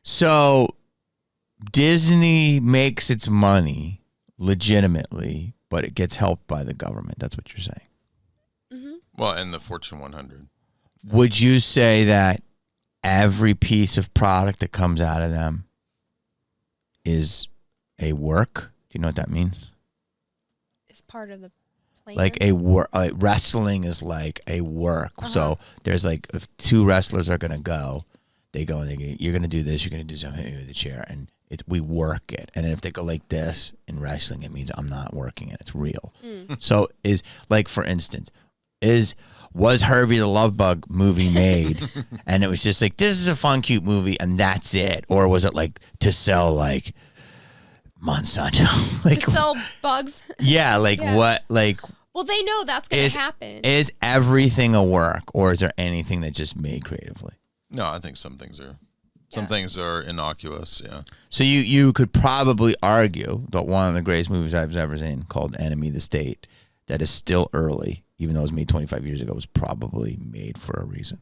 So Disney makes its money legitimately, but it gets helped by the government. That's what you're saying. Mm-hmm. Well, and the Fortune 100. Would you say that every piece of product that comes out of them is a work? Do you know what that means? It's part of the plan. Like a work, wrestling is like a work. So there's like, if two wrestlers are gonna go, they go and you're gonna do this, you're gonna do something with the chair, and we work it. And then if they go like this in wrestling, it means I'm not working it. It's real. So is like, for instance, was Herbie the Love Bug movie made, and it was just like, this is a fun, cute movie, and that's it, or was it like to sell like Monsanto, like to sell bugs? Yeah, like what, like. Well, they know that's going to happen. Is everything a work, or is there anything that's just made creatively? No, I think some things are innocuous. Yeah. So you could probably argue that one of the greatest movies I've ever seen, called Enemy of the State, that is still early, even though it was made 25 years ago, was probably made for a reason.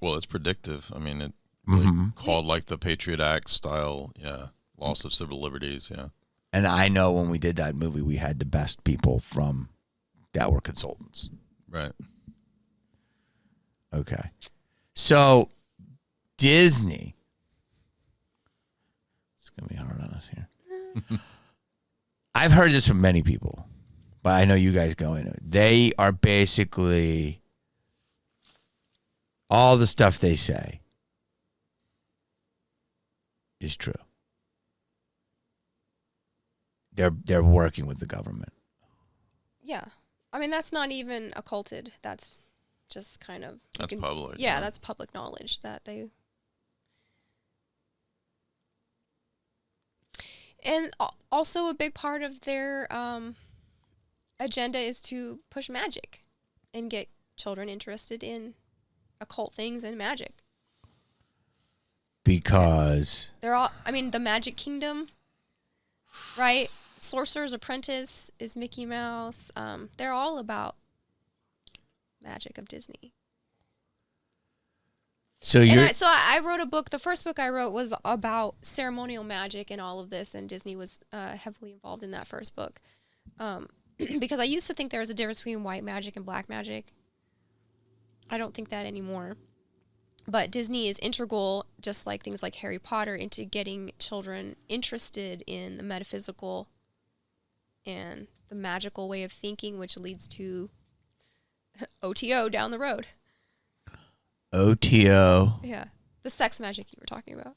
Well, it's predictive. I mean, it really called like the Patriot Act style. Yeah. Loss of civil liberties. Yeah. And I know when we did that movie, we had the best people from that were consultants. Right. Okay. So Disney, it's going to be hard on us here. I've heard this from many people, but I know you guys go into it. They are basically, all the stuff they say is true. They're working with the government. Yeah. I mean, that's not even occulted. That's just kind of... That's public. Yeah, that's public knowledge that they... And also a big part of their agenda is to push magic and get children interested in occult things and magic. Because... They're all... I mean, the Magic Kingdom, right? Sorcerer's Apprentice is Mickey Mouse. They're all about magic of Disney. So I wrote a book. The first book I wrote was about ceremonial magic and all of this, and Disney was heavily involved in that first book. Because I used to think there was a difference between white magic and black magic. I don't think that anymore. But Disney is integral, just like things like Harry Potter, into getting children interested in the metaphysical and the magical way of thinking, which leads to OTO down the road. OTO? Yeah. The sex magic you were talking about.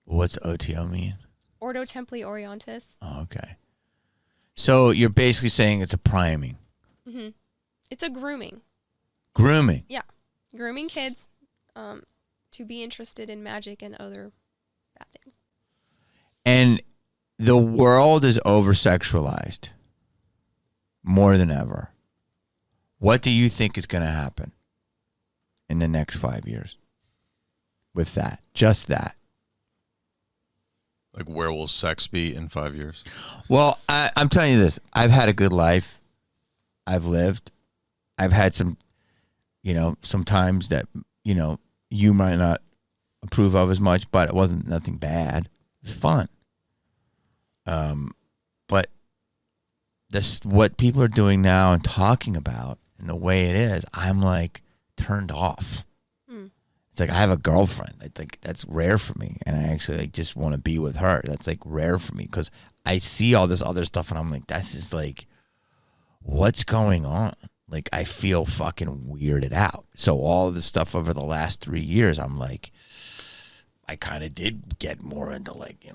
What's OTO mean? Ordo Templi Orientis. Oh, okay. So you're basically saying it's a priming. Mm-hmm. It's a grooming. Grooming? Yeah. Grooming kids to be interested in magic and other bad things. And the world is over-sexualized more than ever. What do you think is going to happen in the next 5 years with that? Just that. Like, where will sex be in 5 years? Well, I'm telling you this. I've had a good life. I've lived. I've had some times that, you might not approve of as much, but it wasn't nothing bad. It was fun. But this, what people are doing now and talking about and the way it is, I'm like turned off. It's like, I have a girlfriend. It's like, that's rare for me. And I actually like just want to be with her. That's like rare for me because I see all this other stuff and I'm like, this is like, what's going on? Like, I feel fucking weirded out. So all of this stuff over the last 3 years, I'm like, I kind of did get more into like,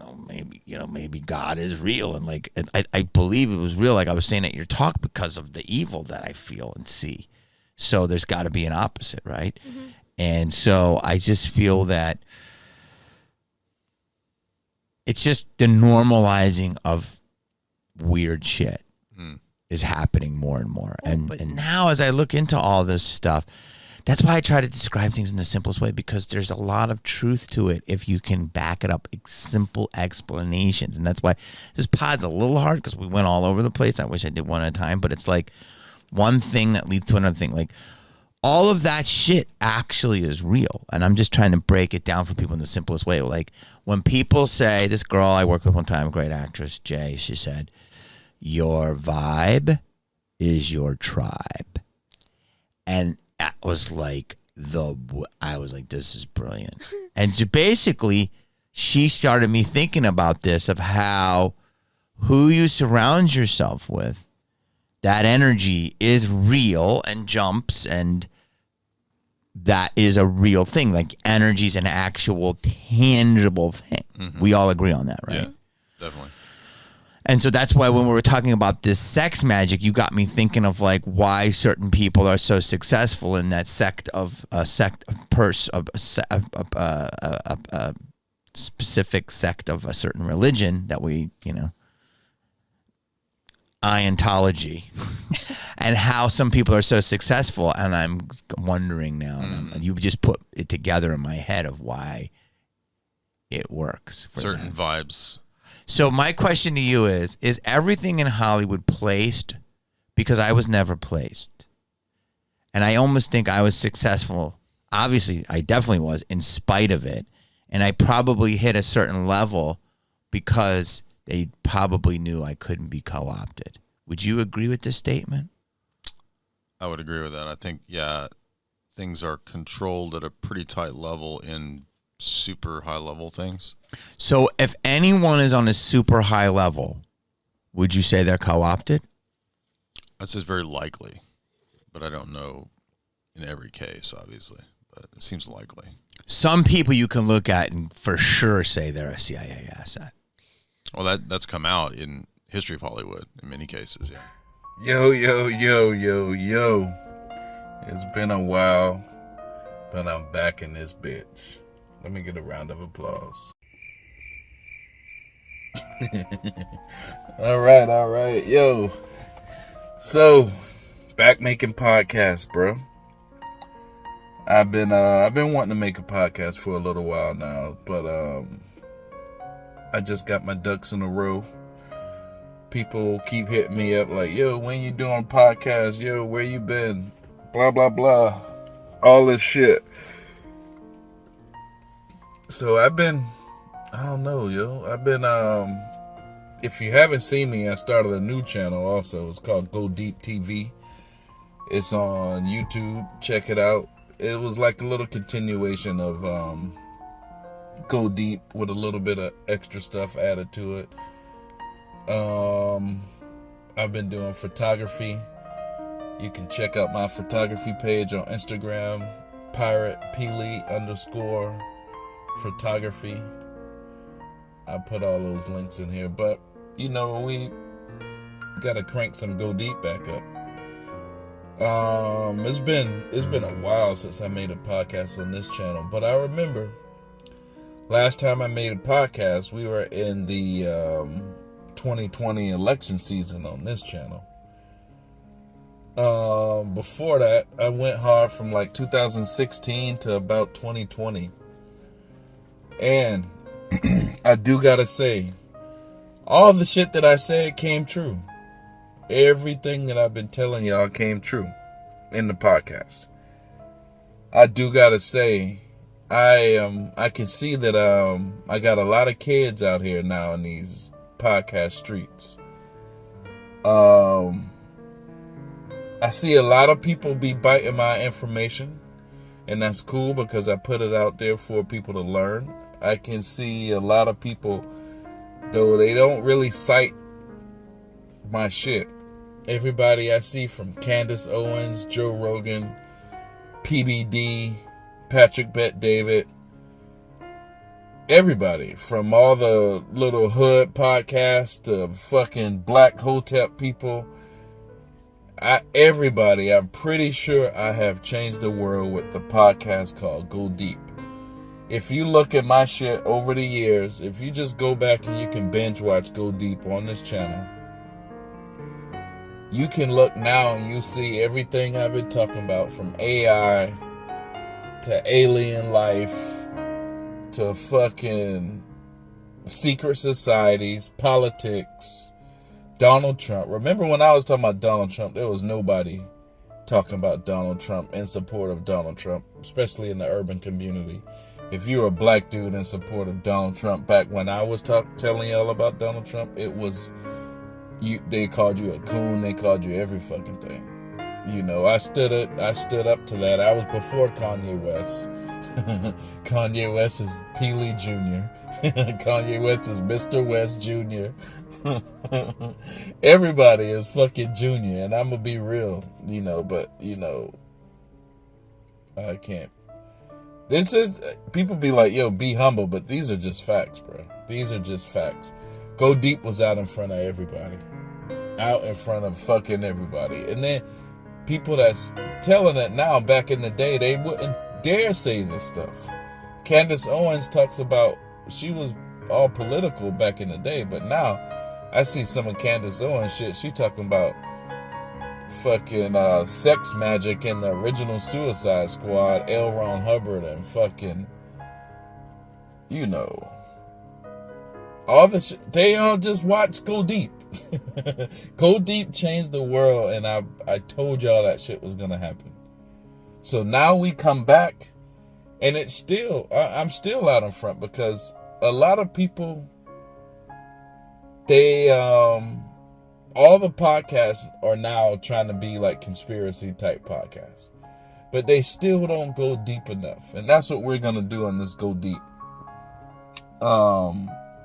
maybe God is real. And like, I believe it was real. Like I was saying at your talk, because of the evil that I feel and see. So there's got to be an opposite, right? Mm-hmm. And so I just feel that it's just the normalizing of weird shit is happening more and more. But now as I look into all this stuff, that's why I try to describe things in the simplest way, because there's a lot of truth to it if you can back it up with simple explanations. And that's why this pod's a little hard, because we went all over the place. I wish I did one at a time, but it's like one thing that leads to another thing. Like, all of that shit actually is real. And I'm just trying to break it down for people in the simplest way. Like when people say, this girl I worked with one time, a great actress, Jay, she said, your vibe is your tribe. And that was like I was like, this is brilliant. And so basically, she started me thinking about this of how who you surround yourself with, that energy is real and jumps, and that is a real thing. Like energy is an actual tangible thing. Mm-hmm. We all agree on that, right? Yeah, definitely. And so that's why when we were talking about this sex magic, you got me thinking of like why certain people are so successful in that specific sect of a certain religion that we, Scientology, and how some people are so successful. And I'm wondering now, and you just put it together in my head of why it works for certain them. Vibes. So my question to you is everything in Hollywood placed? Because I was never placed. And I almost think I was successful. Obviously, I definitely was in spite of it. And I probably hit a certain level because they probably knew I couldn't be co-opted. Would you agree with this statement? I would agree with that. I think, yeah, things are controlled at a pretty tight level in super high level things. So if anyone is on a super high level, would you say they're co-opted? That's just very likely, but I don't know in every case, obviously, but it seems likely. Some people you can look at and for sure say they're a CIA asset. Well, that's come out in history of Hollywood in many cases, yeah. Yo. It's been a while, but I'm back in this bitch. Let me get a round of applause. All right. Yo. So, back making podcasts, bro. I've been wanting to make a podcast for a little while now, but I just got my ducks in a row. People keep hitting me up like, yo, when you doing podcasts? Yo, where you been? Blah, blah, blah. All this shit. So I've been, if you haven't seen me, I started a new channel also. It's called Go Deep TV. It's on YouTube. Check it out. It was like a little continuation of Go Deep with a little bit of extra stuff added to it. I've been doing photography. You can check out my photography page on Instagram, @Peely_photography. I put all those links in here, but we gotta crank some Go Deep back up. It's been a while since I made a podcast on this channel, but I remember last time I made a podcast, we were in the 2020 election season on this channel. Before that, I went hard from like 2016 to about 2020. And I do gotta say, all the shit that I said came true. Everything that I've been telling y'all came true in the podcast. I do gotta say, I can see that I got a lot of kids out here now in these podcast streets. I see a lot of people be biting my information, and that's cool because I put it out there for people to learn. I can see a lot of people, though they don't really cite my shit. Everybody I see from Candace Owens, Joe Rogan, PBD, Patrick Bet-David, everybody from all the little hood podcasts to fucking Black Hotep people, everybody, I'm pretty sure I have changed the world with the podcast called Go Deep. If you look at my shit over the years, if you just go back and you can binge watch Go Deep on this channel, you can look now and you see everything I've been talking about, from AI to alien life to fucking secret societies, politics, Donald Trump. Remember when I was talking about Donald Trump, there was nobody talking about Donald Trump, in support of Donald Trump, especially in the urban community. If you're a black dude in support of Donald Trump, back when I was telling y'all about Donald Trump, it was they called you a coon, they called you every fucking thing. You know, I stood up to that. I was before Kanye West. Kanye West is Peely Jr. Kanye West is Mr. West Jr. Everybody is fucking Junior, and I'm gonna be real, you know, but you know, I can't. This is, people be like, yo, be humble, but these are just facts, bro. These are just facts. Go Deep was out in front of everybody. Out in front of fucking everybody. And then people that's telling it now, back in the day, they wouldn't dare say this stuff. Candace Owens talks about, she was all political back in the day, but now I see some of Candace Owens shit. She talking about fucking sex magic in the original Suicide Squad, L. Ron Hubbard, and fucking, you know, all the shit. They all just watch Go Deep. Go Deep changed the world, and I told y'all that shit was gonna happen. So now we come back, and it's still, I'm still out in front, because a lot of people, they all the podcasts are now trying to be like conspiracy type podcasts, but they still don't go deep enough. And that's what we're going to do on this Go Deep.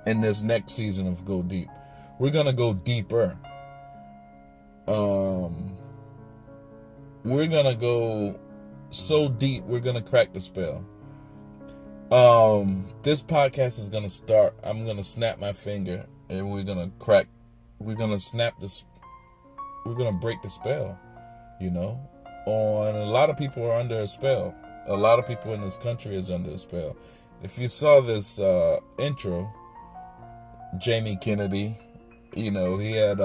In this next season of Go Deep, we're going to go deeper. We're going to go so deep, we're going to crack the spell. This podcast is going to start. I'm going to snap my finger, and we're going to crack. We're going to snap this. We're going to break the spell, you know. And a lot of people are under a spell. A lot of people in this country is under a spell. If you saw this intro, Jamie Kennedy, you know, he had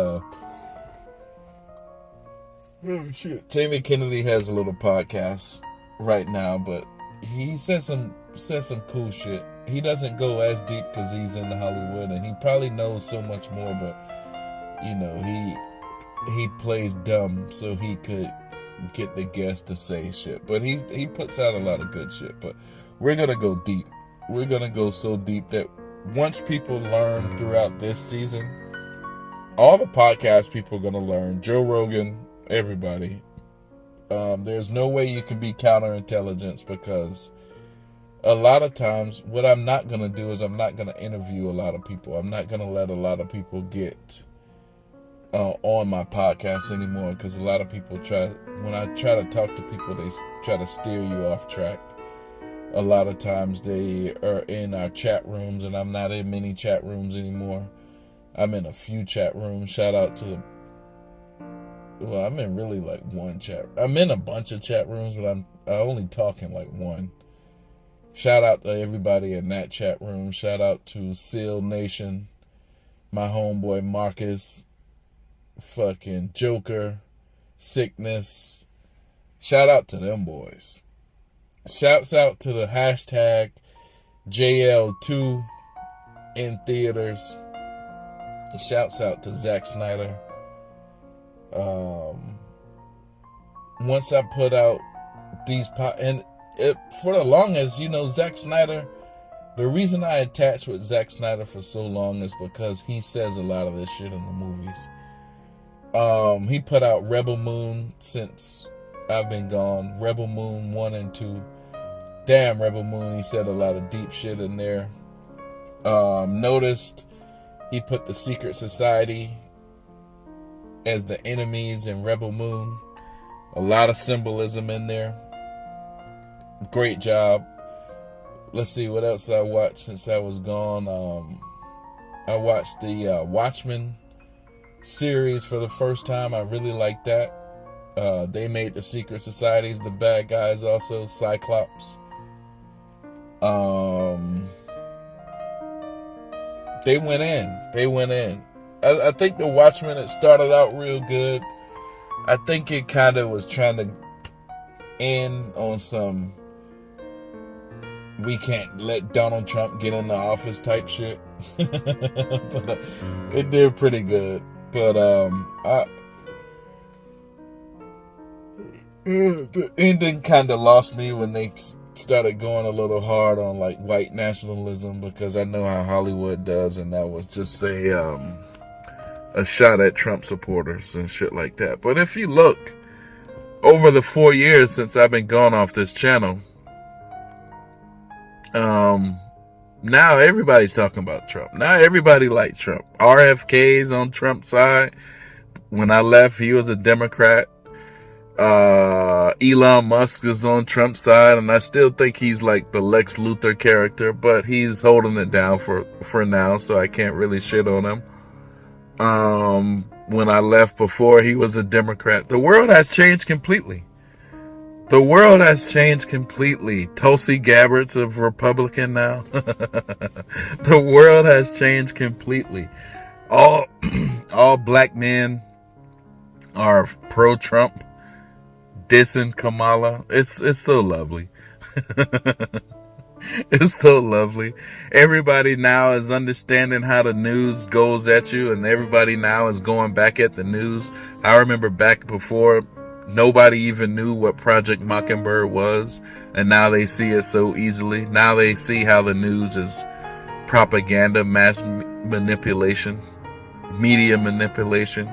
Jamie Kennedy has a little podcast right now, but he says some cool shit. He doesn't go as deep because he's in Hollywood, and he probably knows so much more, but you know, he plays dumb so he could get the guests to say shit. But he puts out a lot of good shit. But we're gonna go deep. We're gonna go so deep that once people learn throughout this season, all the podcast people are gonna learn. Joe Rogan, everybody. There's no way you can be counterintelligence, because a lot of times what I'm not gonna do is I'm not gonna interview a lot of people. I'm not gonna let a lot of people get on my podcast anymore, because a lot of people when I try to talk to people, they try to steer you off track. A lot of times they are in our chat rooms, and I'm not in many chat rooms anymore. I'm in a few chat rooms. Shout out to, well, I'm in really like one chat. I'm in a bunch of chat rooms, but I'm only talking like one. Shout out to everybody in that chat room. Shout out to Seal Nation, my homeboy Marcus, fucking Joker, Sickness. Shout out to them boys. Shouts out to the hashtag JL2 in theaters. Shouts out to Zack Snyder. Once I put out these for the longest, you know, Zack Snyder, the reason I attached with Zack Snyder for so long is because he says a lot of this shit in the movies. He put out Rebel Moon since I've been gone. Rebel Moon 1 and 2. Damn, Rebel Moon, he said a lot of deep shit in there. Noticed he put the Secret Society as the enemies in Rebel Moon. A lot of symbolism in there. Great job. Let's see what else I watched since I was gone. I watched the Watchmen series for the first time. I really liked that. They made the Secret Societies the bad guys also. Cyclops. They went in. I think the Watchmen, it started out real good. I think it kind of was trying to end on some, we can't let Donald Trump get in the office type shit. But it did pretty good. But The ending kind of lost me when they started going a little hard on like white nationalism, because I know how Hollywood does, and that was just a shot at Trump supporters and shit like that. But if you look over the 4 years since I've been gone off this channel, now everybody's talking about Trump. Now everybody likes Trump. RFK's on Trump's side. When I left, he was a Democrat. Elon Musk is on Trump's side, and I still think he's like the Lex Luthor character, but he's holding it down for now, so I can't really shit on him. When I left before, he was a Democrat. The world has changed completely. The world has changed completely. Tulsi Gabbard's a Republican now. The world has changed completely. All black men are pro-Trump, dissing Kamala. It's so lovely. It's so lovely. Everybody now is understanding how the news goes at you, and everybody now is going back at the news. I remember back before, nobody even knew what Project Mockingbird was, and now they see it so easily. Now they see how the news is propaganda, mass manipulation, media manipulation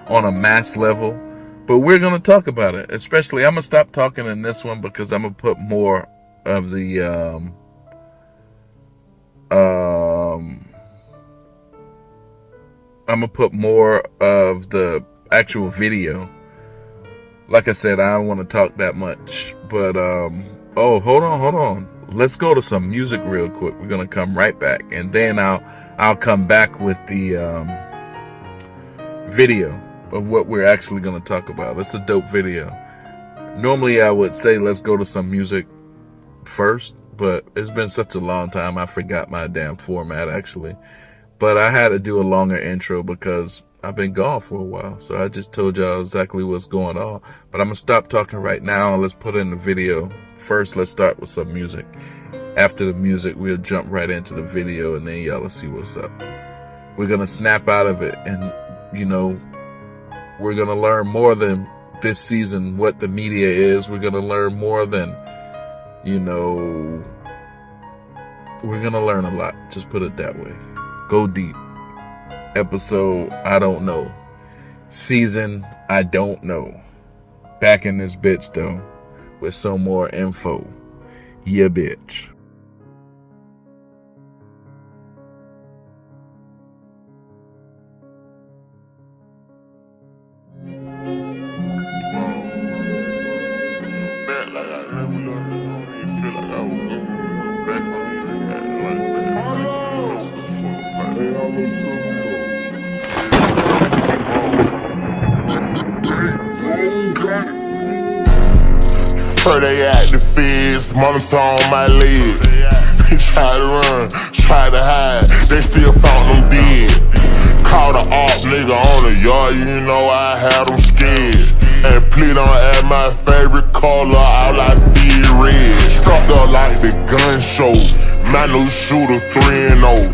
on a mass level. But we're going to talk about it. Especially, I'm going to stop talking in this one because I'm going to put more of the I'm going to put more of the actual video. Like I said, I don't want to talk that much. But oh, hold on. Let's go to some music real quick. We're going to come right back, and then I'll come back with the video of what we're actually going to talk about. It's a dope video. Normally I would say let's go to some music first, but it's been such a long time I forgot my damn format actually. But I had to do a longer intro because I've been gone for a while. So I just told y'all exactly what's going on. But I'm going to stop talking right now and let's put in the video. First, let's start with some music. After the music, we'll jump right into the video, and then y'all will see what's up. We're going to snap out of it, and we're going to learn more than this season what the media is. We're going to learn more than, we're going to learn a lot. Just put it that way. Go deep. Episode, I don't know. Season, I don't know. Back in this bitch, though, with some more info. Yeah, bitch. Heard they at the feds, monitor on my leg. He tried to run, tried to hide, they still found them dead. Called a op nigga on the yard, I had them scared. And please don't add my favorite color, all I see is red. Struck up like the gun show, my new shooter 3-0.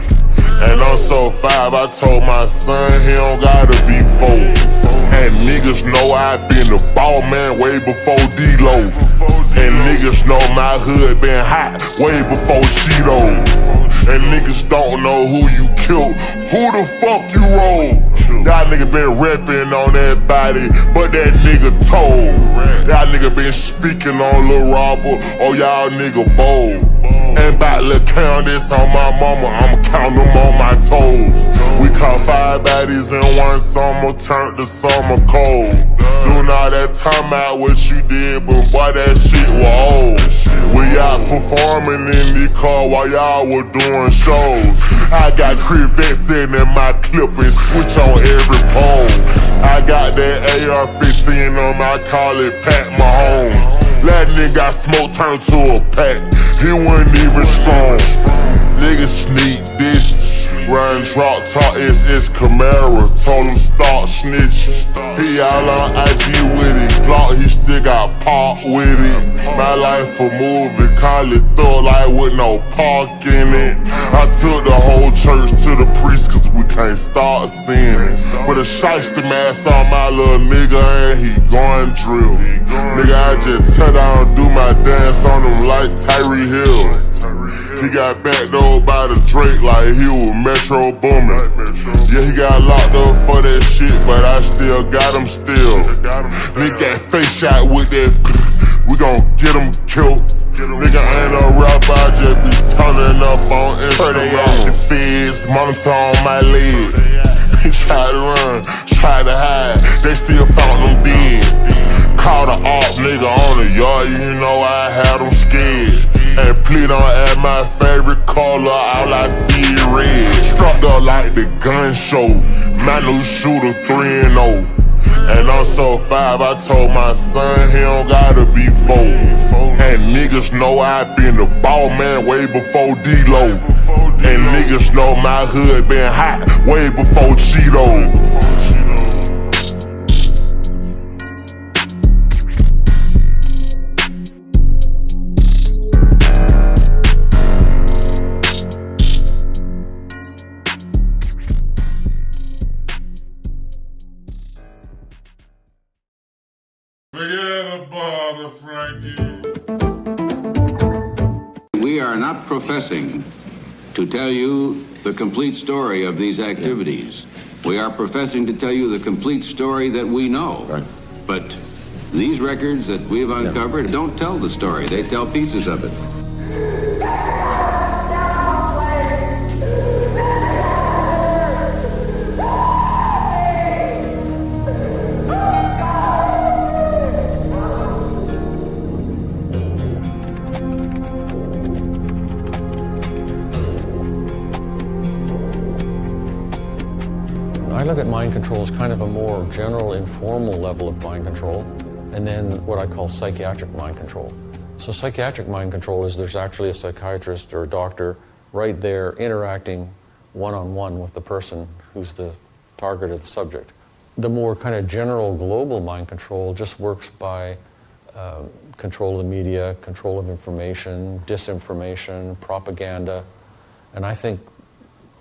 And I'm so 5, I told my son he don't gotta be 4. And niggas know I been the ball man way before D-Lo. And niggas know my hood been hot way before Cheetos. And niggas don't know who you killed, who the fuck you roll. Y'all nigga been reppin' on that body, but that nigga told. Y'all nigga been speaking on Lil Robert, oh y'all nigga bold. And about Lil Countess on my mama, I'ma count them on my toes. We caught 5 baddies in one summer, turned the summer cold. Doing all that time out what you did, but boy that shit was old. We out performing in the car while y'all were doing shows. I got Corvette sitting in my clip and switch on every pole. I got that AR-15 on my, call it Pat Mahomes. That nigga got smoke turned to a pack, he wasn't even strong. Niggas sneak this, run drop top SS Camaro, told him stop snitching. He all on IG with it, Glock, he still got pop with it. My life a movie, call it thug like with no park in it. I took the whole church to the priest cause we can't start sinning. Put a shiesty mask on my little nigga and he going drill. Nigga, I just tell down and do my dance on him like Tyree Hill. He got backdoored by the Drake like he was Metro Boomin. Yeah, he got locked up for that shit, but I still got him still. Nigga got face shot with that, we gon' get him killed. Nigga ain't no rapper, I just be turning up on Instagram. The feds, monitor on my leg. He tried to run, tried to hide, they still found him dead. Called the op nigga on the yard, you know I had him scared. And please don't add my favorite color, all I see is red. Struck up like the gun show, my new shooter 3-0. And I'm so 5, I told my son he don't gotta be 4. And niggas know I been the ball man way before D-Lo. And niggas know my hood been hot way before Cheetos. We are not professing to tell you the complete story of these activities. We are professing to tell you the complete story that we know. Right. But these records that we've uncovered don't tell the story. They tell pieces of it. I look at mind control as kind of a more general, informal level of mind control, and then what I call psychiatric mind control. So psychiatric mind control is there's actually a psychiatrist or a doctor right there interacting one-on-one with the person who's the target of the subject. The more kind of general global mind control just works by control of the media, control of information, disinformation, propaganda, and I think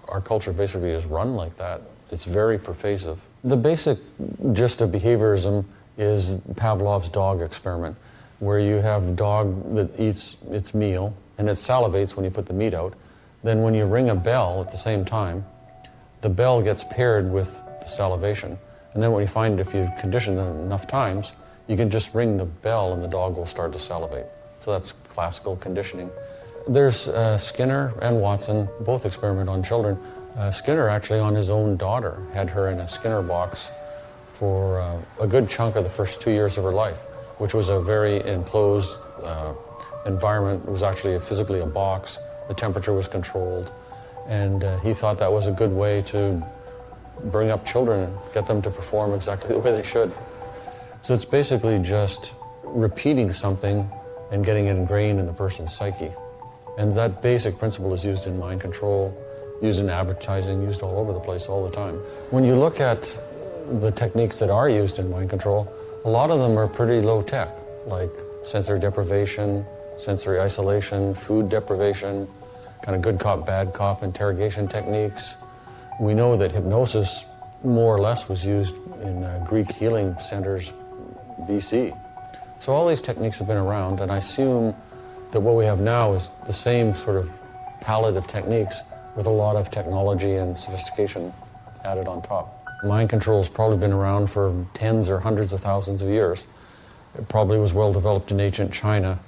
our culture basically is run like that. It's very pervasive. The basic gist of behaviorism is Pavlov's dog experiment, where you have the dog that eats its meal and it salivates when you put the meat out. Then when you ring a bell at the same time, the bell gets paired with the salivation. And then what you find, if you condition it enough times, you can just ring the bell and the dog will start to salivate. So that's classical conditioning. There's Skinner and Watson, both experiment on children. Skinner actually on his own daughter had her in a Skinner box for a good chunk of the first 2 years of her life, which was a very enclosed environment. It was actually physically a box. The temperature was controlled. And he thought that was a good way to bring up children and get them to perform exactly the way they should. So it's basically just repeating something and getting it ingrained in the person's psyche. And that basic principle is used in mind control, used in advertising, used all over the place all the time. When you look at the techniques that are used in mind control, a lot of them are pretty low tech, like sensory deprivation, sensory isolation, food deprivation, kind of good cop, bad cop interrogation techniques. We know that hypnosis more or less was used in Greek healing centers, BC. So all these techniques have been around, and I assume that what we have now is the same sort of palette of techniques with a lot of technology and sophistication added on top. Mind control has probably been around for tens or hundreds of thousands of years. It probably was well developed in ancient China.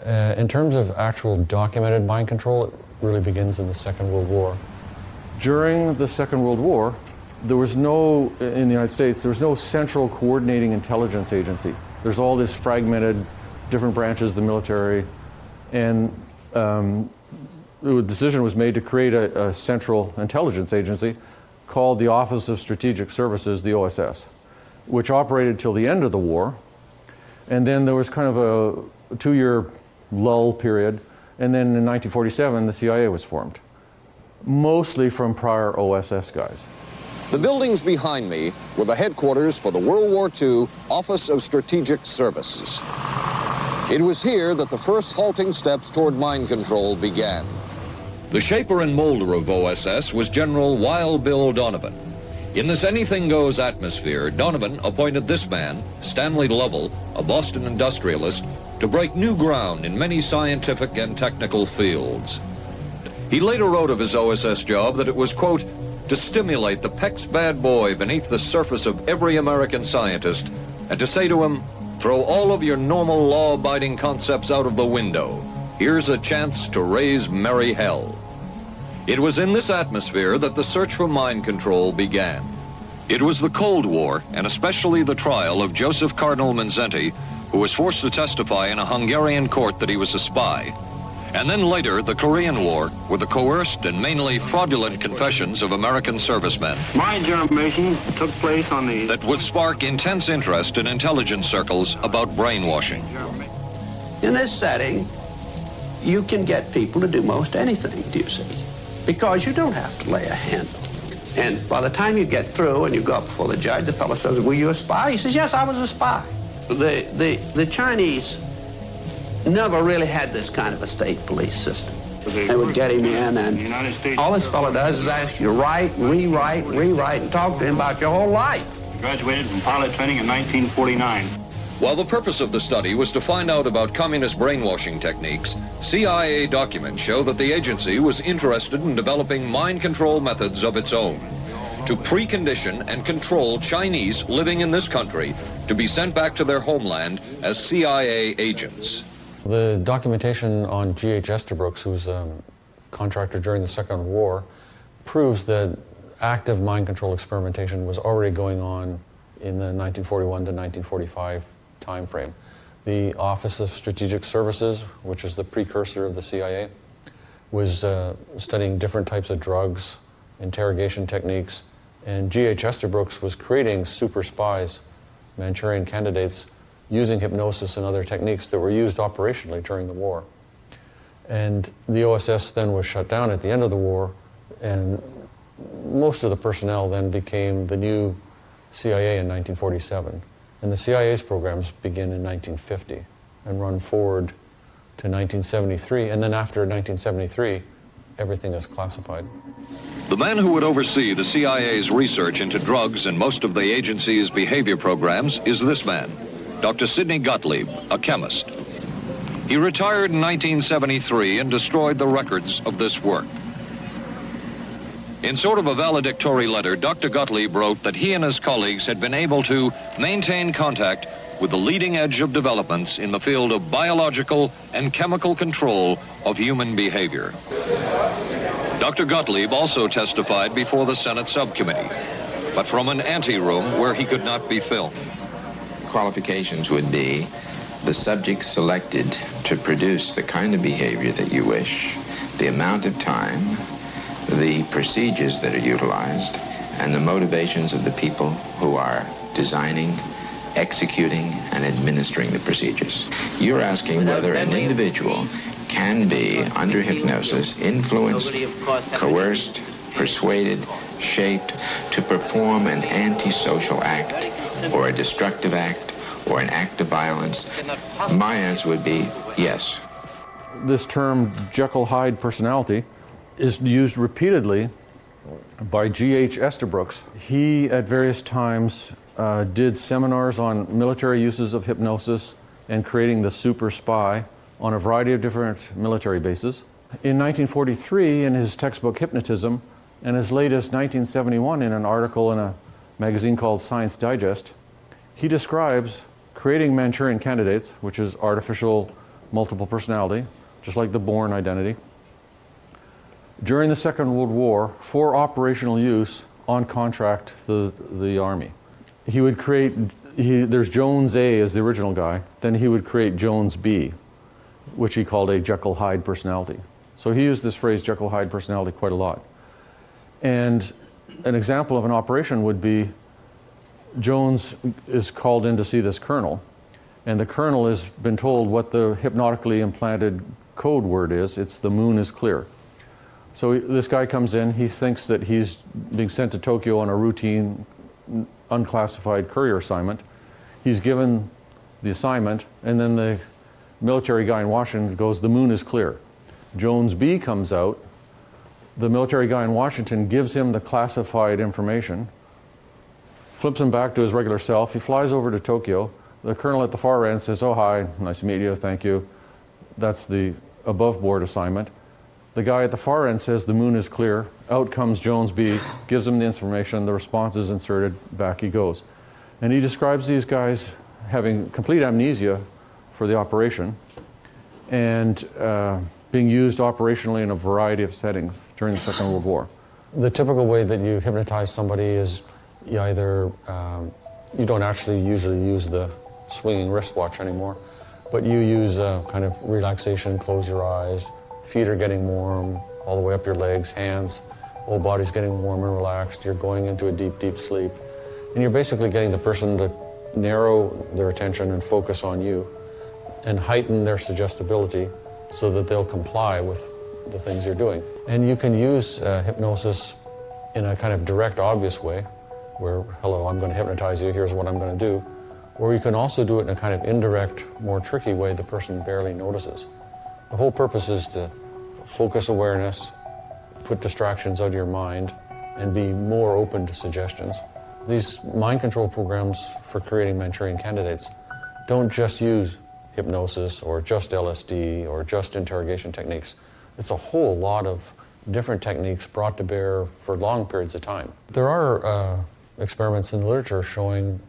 In terms of actual documented mind control, it really begins in the Second World War. During the Second World War, there was no, in the United States, there was no central coordinating intelligence agency. There's all this fragmented, different branches of the military, and the decision was made to create a central intelligence agency called the Office of Strategic Services, the OSS, which operated till the end of the war. And then there was kind of a 2-year lull period, and then in 1947 the CIA was formed. mostly from prior OSS guys. The buildings behind me were the headquarters for the World War II Office of Strategic Services. It was here that the first halting steps toward mind control began. The shaper and molder of OSS was General Wild Bill Donovan. In this anything-goes atmosphere, Donovan appointed this man, Stanley Lovell, a Boston industrialist, to break new ground in many scientific and technical fields. He later wrote of his OSS job that it was, quote, to stimulate the PEC's bad boy beneath the surface of every American scientist and to say to him, throw all of your normal law-abiding concepts out of the window. Here's a chance to raise merry hell. It was in this atmosphere that the search for mind control began. It was the Cold War, and especially the trial of Joseph Cardinal Mindszenty, who was forced to testify in a Hungarian court that he was a spy. And then later, the Korean War, with the coerced and mainly fraudulent confessions of American servicemen. My germination took place on the... That would spark intense interest in intelligence circles about brainwashing. In this setting, you can get people to do most anything, do you see? Because you don't have to lay a hand on them. And by the time you get through and you go up before the judge, the fellow says, were you a spy? He says, yes, I was a spy. The Chinese never really had this kind of a state police system. They would get him in, and all this fellow does is ask you to write, rewrite, and talk to him about your whole life. Graduated from pilot training in 1949. While the purpose of the study was to find out about communist brainwashing techniques, c.i.a. documents show that the agency was interested in developing mind control methods of its own to precondition and control Chinese living in this country to be sent back to their homeland as CIA agents. The documentation on G.H. Estabrooks, who was a contractor during the Second World War, proves that active mind control experimentation was already going on in the 1941 to 1945 time frame. The Office of Strategic Services, which is the precursor of the CIA, was studying different types of drugs, interrogation techniques, and G.H. Estabrooks was creating super spies, Manchurian candidates, using hypnosis and other techniques that were used operationally during the war. And the OSS then was shut down at the end of the war, and most of the personnel then became the new CIA in 1947. And the CIA's programs begin in 1950 and run forward to 1973, and then after 1973, everything is classified. The man who would oversee the CIA's research into drugs and most of the agency's behavior programs is this man, Dr. Sidney Gottlieb, a chemist. He retired in 1973 and destroyed the records of this work. In sort of a valedictory letter, Dr. Gottlieb wrote that he and his colleagues had been able to maintain contact with the leading edge of developments in the field of biological and chemical control of human behavior. Dr. Gottlieb also testified before the Senate subcommittee, but from an anteroom where he could not be filmed. Qualifications would be the subject selected to produce the kind of behavior that you wish, the amount of time, the procedures that are utilized, and the motivations of the people who are designing, executing, and administering the procedures. You're asking whether an individual can be, under hypnosis, influenced, coerced, persuaded, shaped to perform an antisocial act, or a destructive act, or an act of violence. My answer would be yes. This term Jekyll-Hyde personality is used repeatedly by G.H. Estabrooks. He, at various times, did seminars on military uses of hypnosis and creating the super spy on a variety of different military bases. In 1943, in his textbook Hypnotism, and as late as 1971 in an article in a magazine called Science Digest, he describes creating Manchurian candidates, which is artificial multiple personality, just like the Bourne identity, during the Second World War for operational use on contract to the Army. He would create, there's Jones A as the original guy, then he would create Jones B, which he called a Jekyll-Hyde personality. So he used this phrase Jekyll-Hyde personality quite a lot. And an example of an operation would be Jones is called in to see this colonel, and the colonel has been told what the hypnotically implanted code word is. It's "the moon is clear." So this guy comes in, he thinks that he's being sent to Tokyo on a routine, unclassified courier assignment. He's given the assignment, and then the military guy in Washington goes, "The moon is clear." Jones B comes out, the military guy in Washington gives him the classified information, flips him back to his regular self. He flies over to Tokyo. The colonel at the far end says, "Oh, hi, nice to meet you, thank you." That's the above board assignment. The guy at the far end says, "The moon is clear." Out comes Jones B, gives him the information, the response is inserted, back he goes. And he describes these guys having complete amnesia for the operation and being used operationally in a variety of settings during the Second World War. The typical way that you hypnotize somebody is you either, you don't actually usually use the swinging wristwatch anymore, but you use kind of relaxation, close your eyes, feet are getting warm, all the way up your legs, hands, whole body's getting warm and relaxed, you're going into a deep, deep sleep. And you're basically getting the person to narrow their attention and focus on you and heighten their suggestibility so that they'll comply with the things you're doing. And you can use hypnosis in a kind of direct, obvious way, where, hello, I'm going to hypnotize you, here's what I'm going to do. Or you can also do it in a kind of indirect, more tricky way the person barely notices. The whole purpose is to focus awareness, put distractions out of your mind, and be more open to suggestions. These mind control programs for creating Manchurian candidates don't just use hypnosis or just LSD or just interrogation techniques. It's a whole lot of different techniques brought to bear for long periods of time. There are experiments in the literature showing,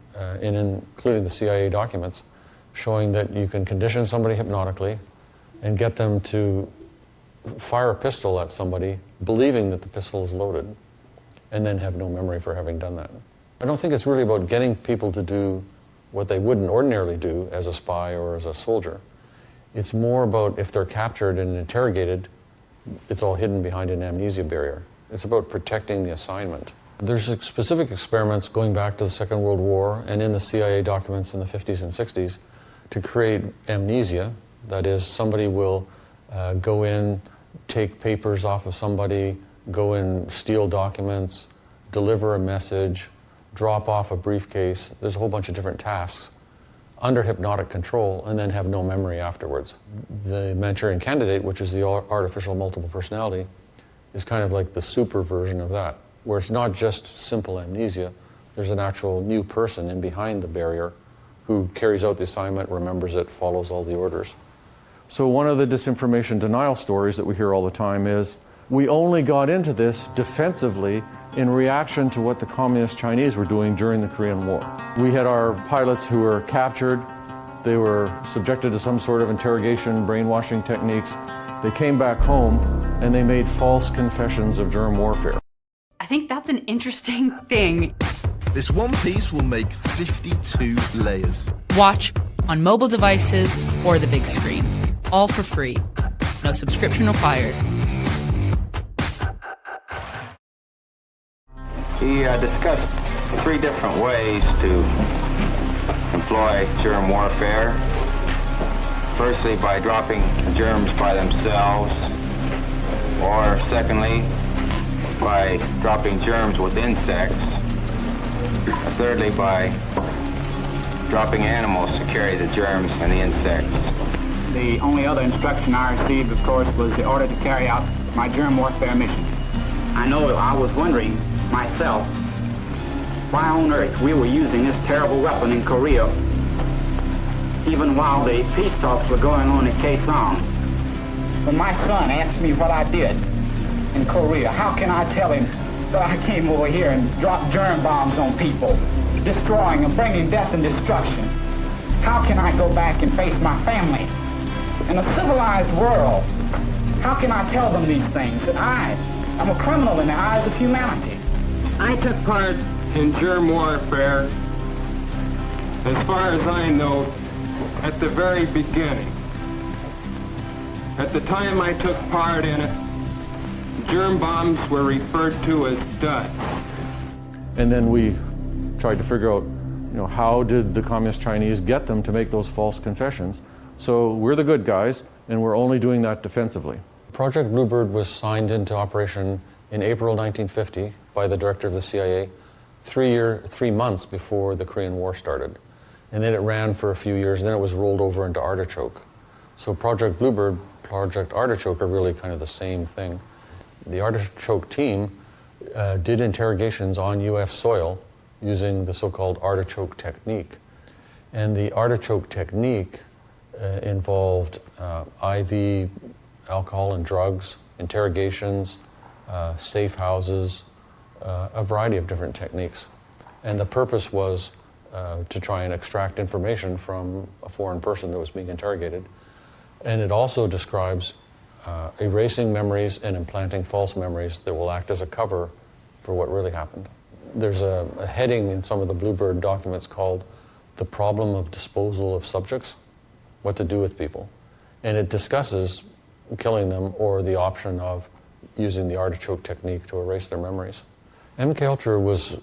including the CIA documents, showing that you can condition somebody hypnotically and get them to fire a pistol at somebody, believing that the pistol is loaded, and then have no memory for having done that. I don't think it's really about getting people to do what they wouldn't ordinarily do as a spy or as a soldier. It's more about if they're captured and interrogated, it's all hidden behind an amnesia barrier. It's about protecting the assignment. There's specific experiments going back to the Second World War and in the CIA documents in the 50s and 60s to create amnesia. That is, somebody will go in, take papers off of somebody, go and steal documents, deliver a message, drop off a briefcase. There's a whole bunch of different tasks under hypnotic control and then have no memory afterwards. The Manchurian Candidate, which is the artificial multiple personality, is kind of like the super version of that, where it's not just simple amnesia. There's an actual new person in behind the barrier who carries out the assignment, remembers it, follows all the orders. So one of the disinformation denial stories that we hear all the time is, we only got into this defensively in reaction to what the communist Chinese were doing during the Korean War. We had our pilots who were captured, they were subjected to some sort of interrogation, brainwashing techniques. They came back home and they made false confessions of germ warfare. I think that's an interesting thing. This one piece will make 52 layers. Watch on mobile devices or the big screen. All for free. No subscription required. He discussed 3 different ways to employ germ warfare. Firstly, by dropping germs by themselves, or secondly, by dropping germs with insects. Thirdly, by dropping animals to carry the germs and the insects. The only other instruction I received, of course, was the order to carry out my germ warfare mission. I know I was wondering myself why on earth we were using this terrible weapon in Korea, even while the peace talks were going on in Kaesong. When my son asked me what I did in Korea, how can I tell him that I came over here and dropped germ bombs on people, destroying and bringing death and destruction? How can I go back and face my family? In a civilized world, how can I tell them these things, that I'm a criminal in the eyes of humanity? I took part in germ warfare, as far as I know, at the very beginning. At the time I took part in it, germ bombs were referred to as duds. And then we tried to figure out, how did the communist Chinese get them to make those false confessions? So we're the good guys, and we're only doing that defensively. Project Bluebird was signed into operation in April 1950 by the director of the CIA, 3 months before the Korean War started. And then it ran for a few years, and then it was rolled over into Artichoke. So Project Bluebird, Project Artichoke are really kind of the same thing. The Artichoke team did interrogations on U.S. soil using the so-called artichoke technique. And the artichoke technique involved IV alcohol and drugs, interrogations, safe houses, a variety of different techniques. And the purpose was to try and extract information from a foreign person that was being interrogated. And it also describes erasing memories and implanting false memories that will act as a cover for what really happened. There's a heading in some of the Bluebird documents called The Problem of Disposal of Subjects, what to do with people. And it discusses killing them or the option of using the artichoke technique to erase their memories. MKUltra was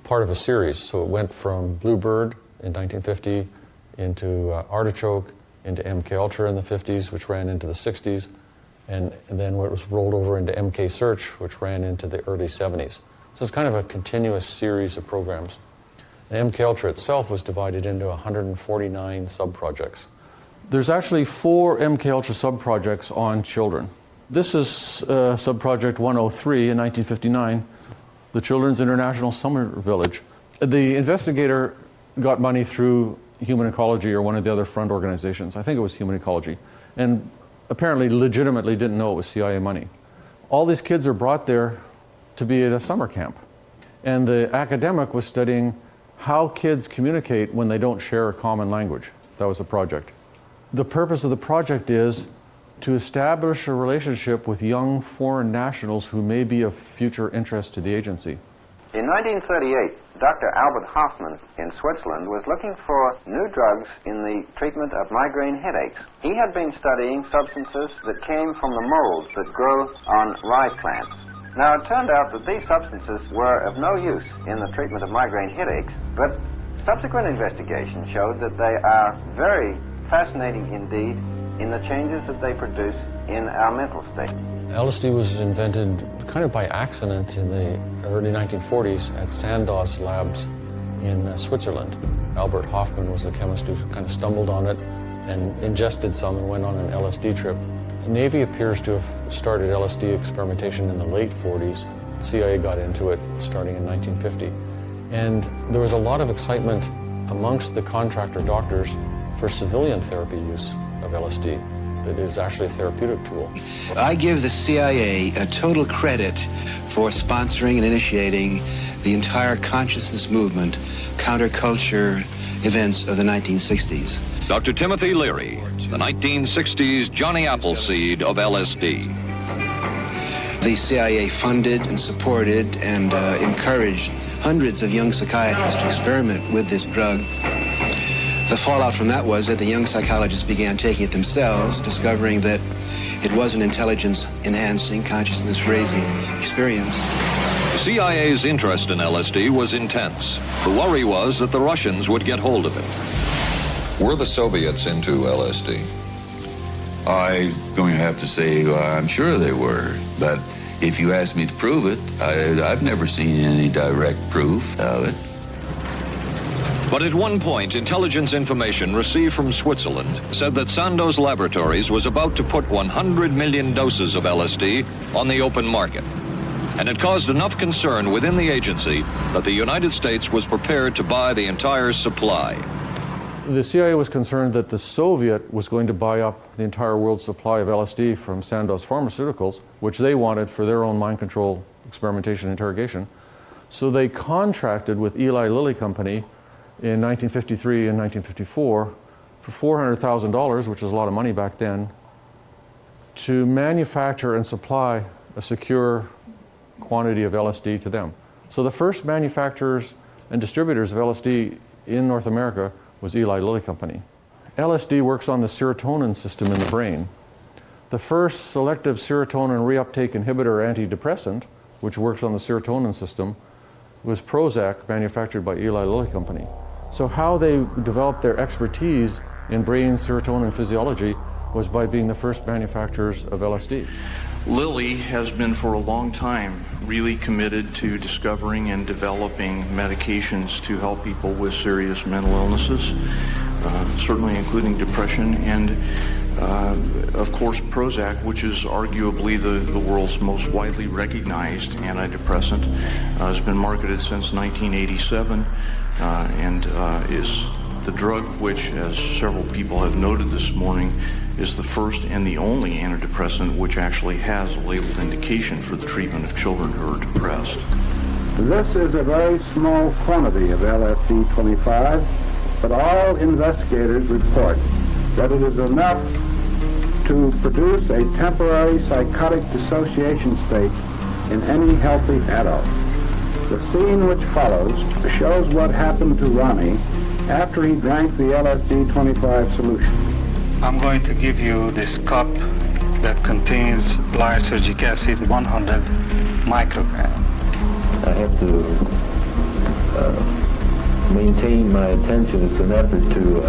part of a series, so it went from Bluebird in 1950 into Artichoke, into MKUltra in the 50s, which ran into the 60s, and then it was rolled over into MK Search, which ran into the early 70s. So it's kind of a continuous series of programs. And MKUltra itself was divided into 149 sub-projects. There's actually 4 MKUltra sub-projects on children. This is sub-project 103 in 1959, the Children's International Summer Village. The investigator got money through Human Ecology or one of the other front organizations. I think it was Human Ecology. And apparently legitimately didn't know it was CIA money. All these kids are brought there to be at a summer camp. And the academic was studying how kids communicate when they don't share a common language. That was the project. The purpose of the project is to establish a relationship with young foreign nationals who may be of future interest to the agency. In 1938, Dr. Albert Hoffman in Switzerland was looking for new drugs in the treatment of migraine headaches. He had been studying substances that came from the molds that grow on rye plants. Now, it turned out that these substances were of no use in the treatment of migraine headaches, but subsequent investigation showed that they are very fascinating indeed in the changes that they produce in our mental state. LSD was invented kind of by accident in the early 1940s at Sandoz labs in Switzerland. Albert Hoffman was the chemist who kind of stumbled on it and ingested some and went on an LSD trip. The Navy appears to have started LSD experimentation in the late 40s. The CIA got into it starting in 1950. And there was a lot of excitement amongst the contractor doctors for civilian therapy use of LSD. That is actually a therapeutic tool. I give the CIA a total credit for sponsoring and initiating the entire consciousness movement, counterculture events of the 1960s. Dr. Timothy Leary, the 1960s Johnny Appleseed of LSD. The CIA funded and supported and encouraged hundreds of young psychiatrists to experiment with this drug. The fallout from that was that the young psychologists began taking it themselves, discovering that it was an intelligence-enhancing, consciousness-raising experience. The CIA's interest in LSD was intense. The worry was that the Russians would get hold of it. Were the Soviets into LSD? I'm going to have to say I'm sure they were, but if you ask me to prove it, I've never seen any direct proof of it. But at one point, intelligence information received from Switzerland said that Sandoz Laboratories was about to put 100 million doses of LSD on the open market. And it caused enough concern within the agency that the United States was prepared to buy the entire supply. The CIA was concerned that the Soviet was going to buy up the entire world's supply of LSD from Sandoz Pharmaceuticals, which they wanted for their own mind control experimentation and interrogation. So they contracted with Eli Lilly Company in 1953 and 1954 for $400,000, which was a lot of money back then, to manufacture and supply a secure quantity of LSD to them. So the first manufacturers and distributors of LSD in North America was Eli Lilly Company. LSD works on the serotonin system in the brain. The first selective serotonin reuptake inhibitor antidepressant, which works on the serotonin system, was Prozac, manufactured by Eli Lilly Company. So how they developed their expertise in brain serotonin physiology was by being the first manufacturers of LSD. Lilly has been for a long time really committed to discovering and developing medications to help people with serious mental illnesses, certainly including depression, and of course Prozac, which is arguably the world's most widely recognized antidepressant, has been marketed since 1987 and is the drug which, as several people have noted this morning, is the first and the only antidepressant which actually has a labeled indication for the treatment of children who are depressed. This is a very small quantity of LSD-25, but all investigators report that it is enough to produce a temporary psychotic dissociation state in any healthy adult. The scene which follows shows what happened to Ronnie after he drank the LSD-25 solution. I'm going to give you this cup that contains lysergic acid, 100 micrograms. I have to maintain my attention. It's an effort to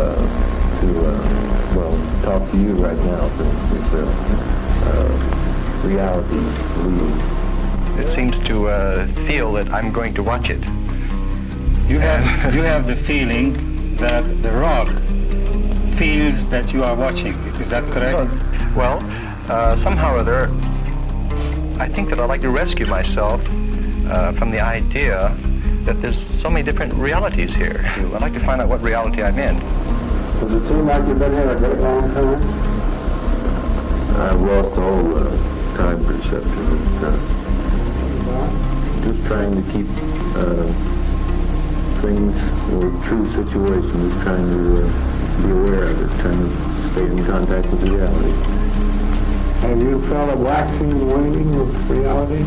talk to you right now, for instance. Reality. It seems to feel that I'm going to watch it. You have the feeling that the rock feels that you are watching. Is that correct? Well, somehow or other, I think that I'd like to rescue myself from the idea that there's so many different realities here. I'd like to find out what reality I'm in. Does it seem like you've been here a great long time? I've lost all time perception. Just trying to keep things or true situations, trying to be aware of it, trying to stay in contact with reality. Have you felt a waxing and waning of reality?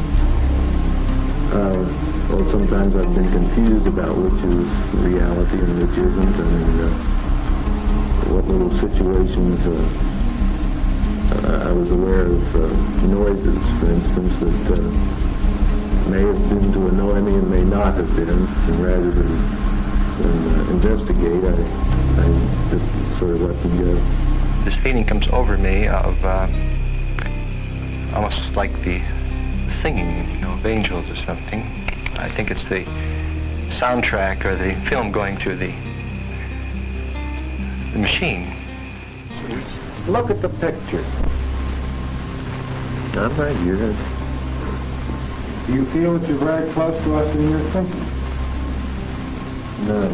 Well, sometimes I've been confused about which is reality and which isn't, and what little situations I was aware of noises, for instance, that may have been to annoy me and may not have been, and rather than investigate, I just sort of let them go. This feeling comes over me of almost like the singing, of angels or something. I think it's the soundtrack or the film going through the machine. Look at the picture. I'm right here. Do you feel that you're very close to us in your thinking? No.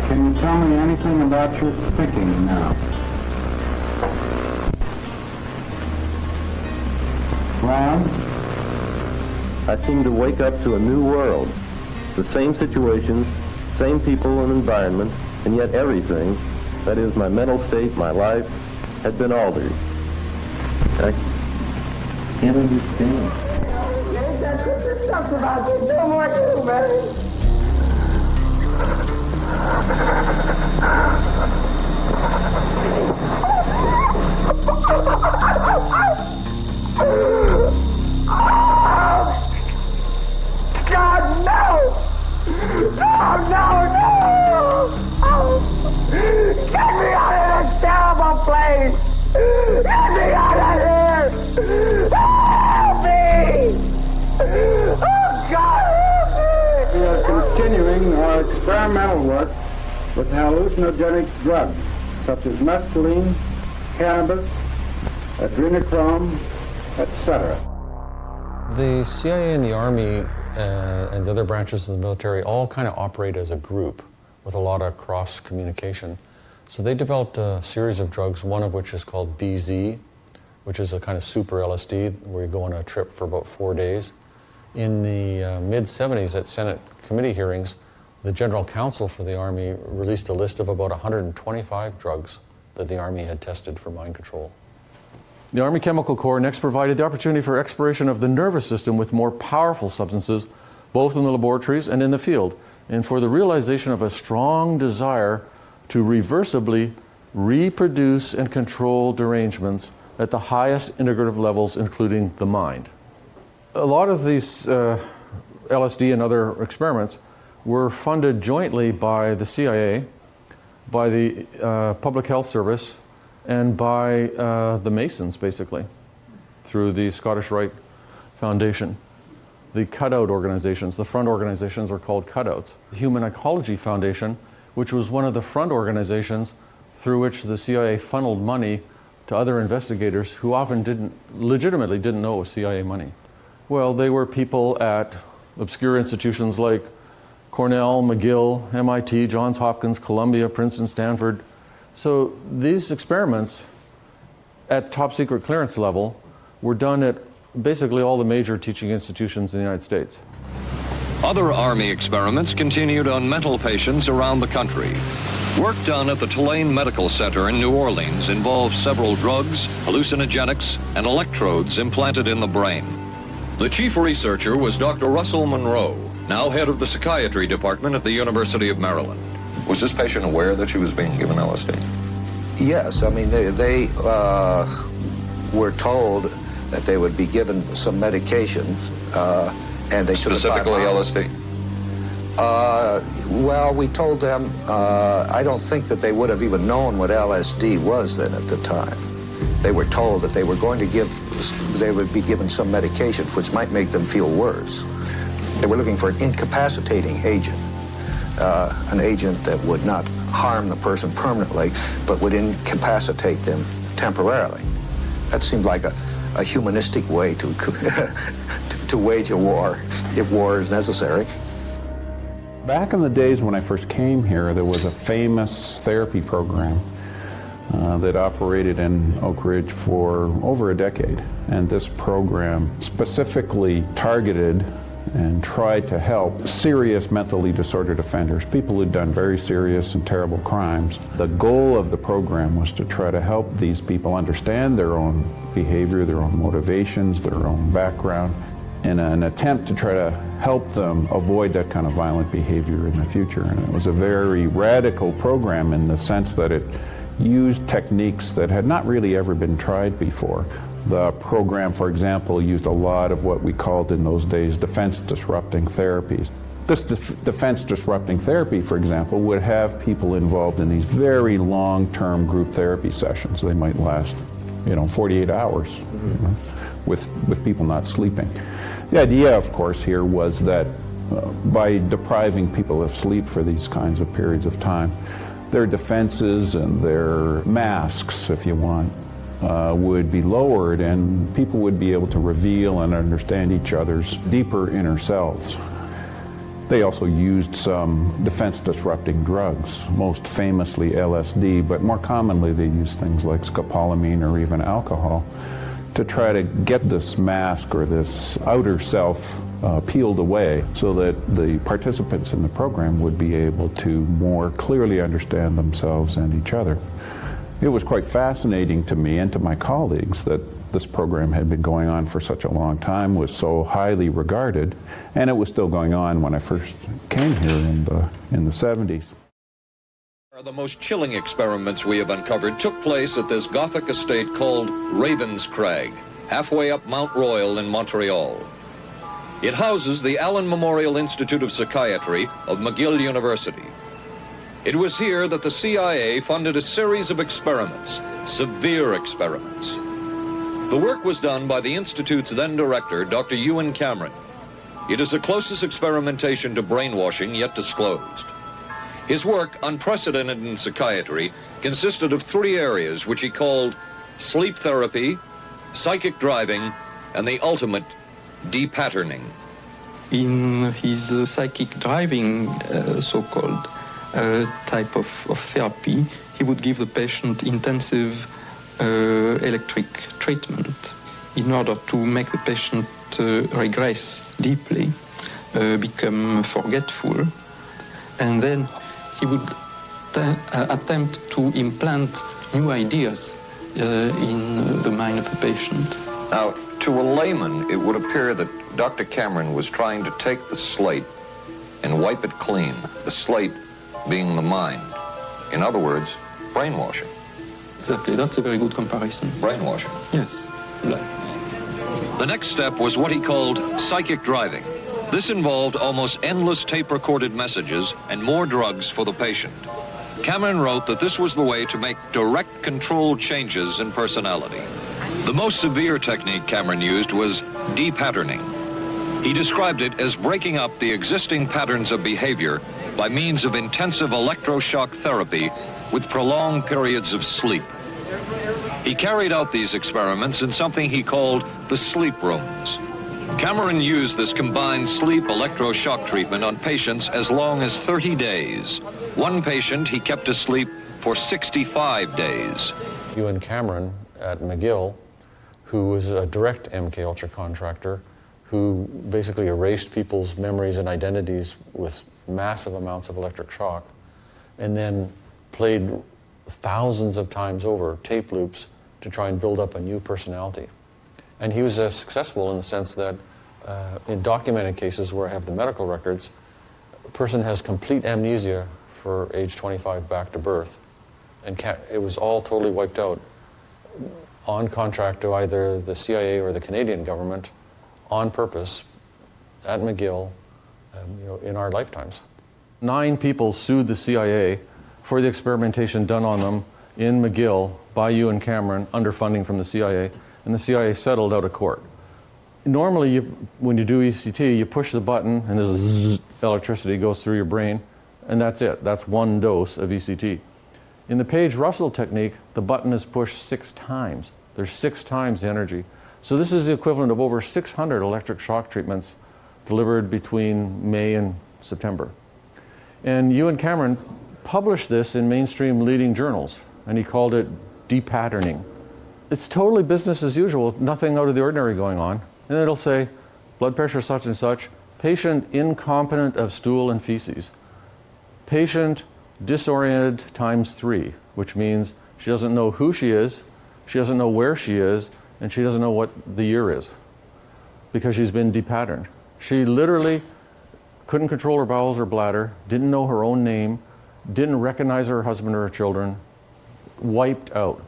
Can you tell me anything about your thinking now? Ron? I seem to wake up to a new world. The same situations, same people and environment, and yet everything, that is my mental state, my life, had been altered. I can't understand. There's something about this. No more too, man. God, no! No! Get me out of this terrible place! Get me out of here! Help me! Oh, God, help me! We are continuing our experimental work with hallucinogenic drugs, such as mescaline, cannabis, adrenochrome, etc. The CIA and the Army and the other branches of the military all kind of operate as a group with a lot of cross-communication. So they developed a series of drugs, one of which is called BZ, which is a kind of super LSD where you go on a trip for about 4 days. In the mid-70s at Senate committee hearings, the General Counsel for the Army released a list of about 125 drugs that the Army had tested for mind control. The Army Chemical Corps next provided the opportunity for exploration of the nervous system with more powerful substances, both in the laboratories and in the field, and for the realization of a strong desire to reversibly reproduce and control derangements at the highest integrative levels, including the mind. A lot of these LSD and other experiments were funded jointly by the CIA by the Public Health Service and by the Masons, basically, through the Scottish Rite Foundation. The cutout organizations, the front organizations, are called cutouts. The Human Ecology Foundation, which was one of the front organizations through which the CIA funneled money to other investigators who often legitimately didn't know it was CIA money. Well, they were people at obscure institutions like Cornell, McGill, MIT, Johns Hopkins, Columbia, Princeton, Stanford. So these experiments at top secret clearance level were done at basically all the major teaching institutions in the United States. Other Army experiments continued on mental patients around the country. Work done at the Tulane Medical Center in New Orleans involved several drugs, hallucinogenics, and electrodes implanted in the brain. The chief researcher was Dr. Russell Monroe, now head of the psychiatry department at the University of Maryland. Was this patient aware that she was being given LSD? Yes, I mean, they were told that they would be given some medication, and they should have Specifically LSD? Well, we told them, I don't think that they would have even known what LSD was then at the time. They were told that they were going to they would be given some medications which might make them feel worse. They were looking for an incapacitating agent, an agent that would not harm the person permanently, but would incapacitate them temporarily. That seemed like a humanistic way to wage a war, if war is necessary. Back in the days when I first came here, there was a famous therapy program that operated in Oak Ridge for over a decade. And this program specifically targeted and tried to help serious mentally disordered offenders, people who'd done very serious and terrible crimes. The goal of the program was to try to help these people understand their own behavior, their own motivations, their own background, in an attempt to try to help them avoid that kind of violent behavior in the future. And it was a very radical program in the sense that it used techniques that had not really ever been tried before. The program, for example, used a lot of what we called in those days defense-disrupting therapies. This defense-disrupting therapy, for example, would have people involved in these very long-term group therapy sessions. They might last, 48 hours, with people not sleeping. The idea, of course, here was that by depriving people of sleep for these kinds of periods of time, their defenses and their masks, if you want, would be lowered, and people would be able to reveal and understand each other's deeper inner selves. They also used some defense-disrupting drugs, most famously LSD, but more commonly they used things like scopolamine or even alcohol to try to get this mask or this outer self peeled away so that the participants in the program would be able to more clearly understand themselves and each other. It was quite fascinating to me and to my colleagues that this program had been going on for such a long time, was so highly regarded, and it was still going on when I first came here in the 70s. The most chilling experiments we have uncovered took place at this Gothic estate called Ravens Crag, halfway up Mount Royal in Montreal. It houses the Allen Memorial Institute of Psychiatry of McGill University. It was here that the CIA funded a series of experiments, severe experiments. The work was done by the Institute's then director, Dr. Ewan Cameron. It is the closest experimentation to brainwashing yet disclosed. His work, unprecedented in psychiatry, consisted of 3 areas which he called sleep therapy, psychic driving, and the ultimate depatterning. In his psychic driving, so-called type of therapy, he would give the patient intensive electric treatment in order to make the patient regress deeply, become forgetful, and then he would attempt to implant new ideas in the mind of the patient. Now, to a layman, it would appear that Dr. Cameron was trying to take the slate and wipe it clean, the slate being the mind. In other words, brainwashing. Exactly, that's a very good comparison. Brainwashing. Yes. The next step was what he called psychic driving. This involved almost endless tape-recorded messages and more drugs for the patient. Cameron wrote that this was the way to make direct control changes in personality. The most severe technique Cameron used was de-patterning. He described it as breaking up the existing patterns of behavior by means of intensive electroshock therapy with prolonged periods of sleep. He carried out these experiments in something he called the sleep rooms. Cameron used this combined sleep electroshock treatment on patients as long as 30 days. One patient he kept asleep for 65 days. Ewan Cameron at McGill, who was a direct MK Ultra contractor, who basically erased people's memories and identities with massive amounts of electric shock, and then played thousands of times over tape loops to try and build up a new personality. And he was successful in the sense that in documented cases where I have the medical records, a person has complete amnesia for age 25 back to birth, and it was all totally wiped out on contract to either the CIA or the Canadian government on purpose at McGill in our lifetimes. 9 people sued the CIA for the experimentation done on them in McGill by Ewan Cameron under funding from the CIA, and the CIA settled out of court. Normally, when you do ECT, you push the button and there's a zzz, electricity goes through your brain, and that's it. That's one dose of ECT. In the Page-Russell technique, the button is pushed 6 times. There's 6 times the energy. So this is the equivalent of over 600 electric shock treatments delivered between May and September. And Ewan Cameron published this in mainstream leading journals, and he called it de-patterning. It's totally business as usual, nothing out of the ordinary going on. And it'll say, blood pressure such and such, patient incompetent of stool and feces. Patient disoriented times 3, which means she doesn't know who she is, she doesn't know where she is, and she doesn't know what the year is because she's been de-patterned. She literally couldn't control her bowels or bladder, didn't know her own name, didn't recognize her husband or her children, wiped out.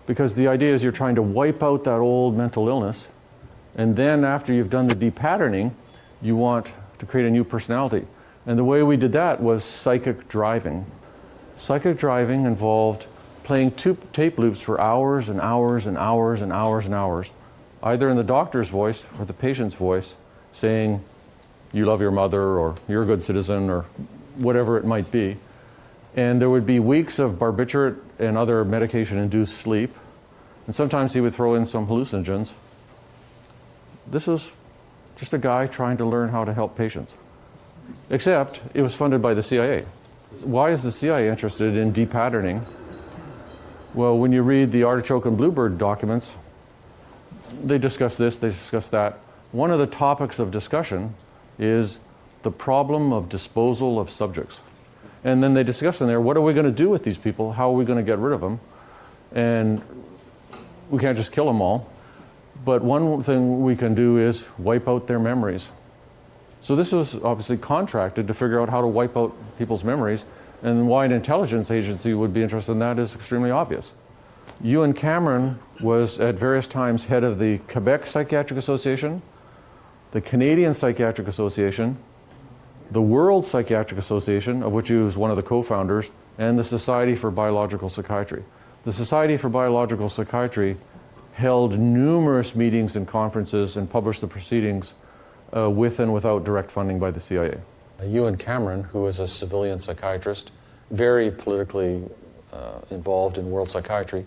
Because the idea is you're trying to wipe out that old mental illness, and then after you've done the de-patterning, you want to create a new personality. And the way we did that was psychic driving. Psychic driving involved playing 2 tape loops for hours and hours and hours and hours and hours, either in the doctor's voice or the patient's voice, saying, you love your mother, or you're a good citizen, or whatever it might be. And there would be weeks of barbiturate and other medication-induced sleep, and sometimes he would throw in some hallucinogens. This was just a guy trying to learn how to help patients. Except it was funded by the CIA. Why is the CIA interested in de-patterning? Well, when you read the Artichoke and Bluebird documents, they discuss this, they discuss that. One of the topics of discussion is the problem of disposal of subjects. And then they discuss in there, what are we going to do with these people? How are we going to get rid of them? And we can't just kill them all. But one thing we can do is wipe out their memories. So this was obviously contracted to figure out how to wipe out people's memories, and why an intelligence agency would be interested in that is extremely obvious. Ewan Cameron was at various times head of the Quebec Psychiatric Association, the Canadian Psychiatric Association, the World Psychiatric Association, of which he was one of the co-founders, and the Society for Biological Psychiatry. The Society for Biological Psychiatry held numerous meetings and conferences and published the proceedings with and without direct funding by the CIA. Ewan Cameron, who was a civilian psychiatrist, very politically involved in world psychiatry,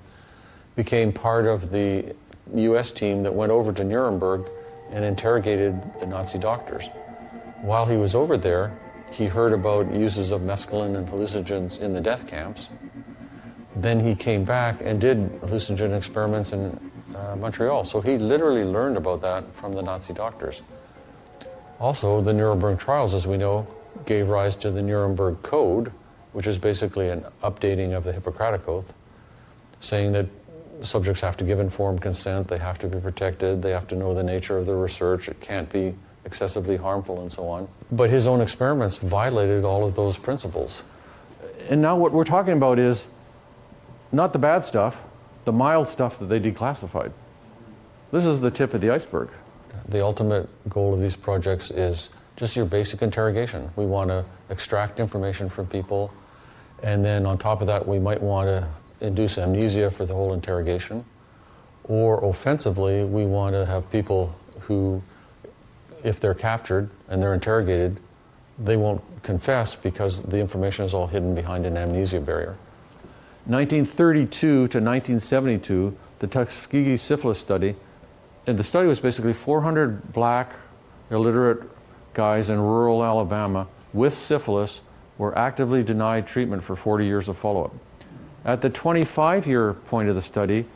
became part of the US team that went over to Nuremberg and interrogated the Nazi doctors. While he was over there, he heard about uses of mescaline and hallucinogens in the death camps. Then he came back and did hallucinogen experiments in Montreal. So he literally learned about that from the Nazi doctors. Also, the Nuremberg trials, as we know, gave rise to the Nuremberg Code, which is basically an updating of the Hippocratic Oath, saying that subjects have to give informed consent, they have to be protected, they have to know the nature of the research, it can't be excessively harmful, and so on. But his own experiments violated all of those principles. And now what we're talking about is not the bad stuff, the mild stuff that they declassified. This is the tip of the iceberg. The ultimate goal of these projects is just your basic interrogation. We want to extract information from people And then on top of that, we might want to induce amnesia for the whole interrogation. Or offensively, we want to have people who, if they're captured and they're interrogated, they won't confess because the information is all hidden behind an amnesia barrier. 1932 to 1972, the Tuskegee syphilis study, and the study was basically 400 black, illiterate guys in rural Alabama with syphilis were actively denied treatment for 40 years of follow-up. At the 25-year point of the study,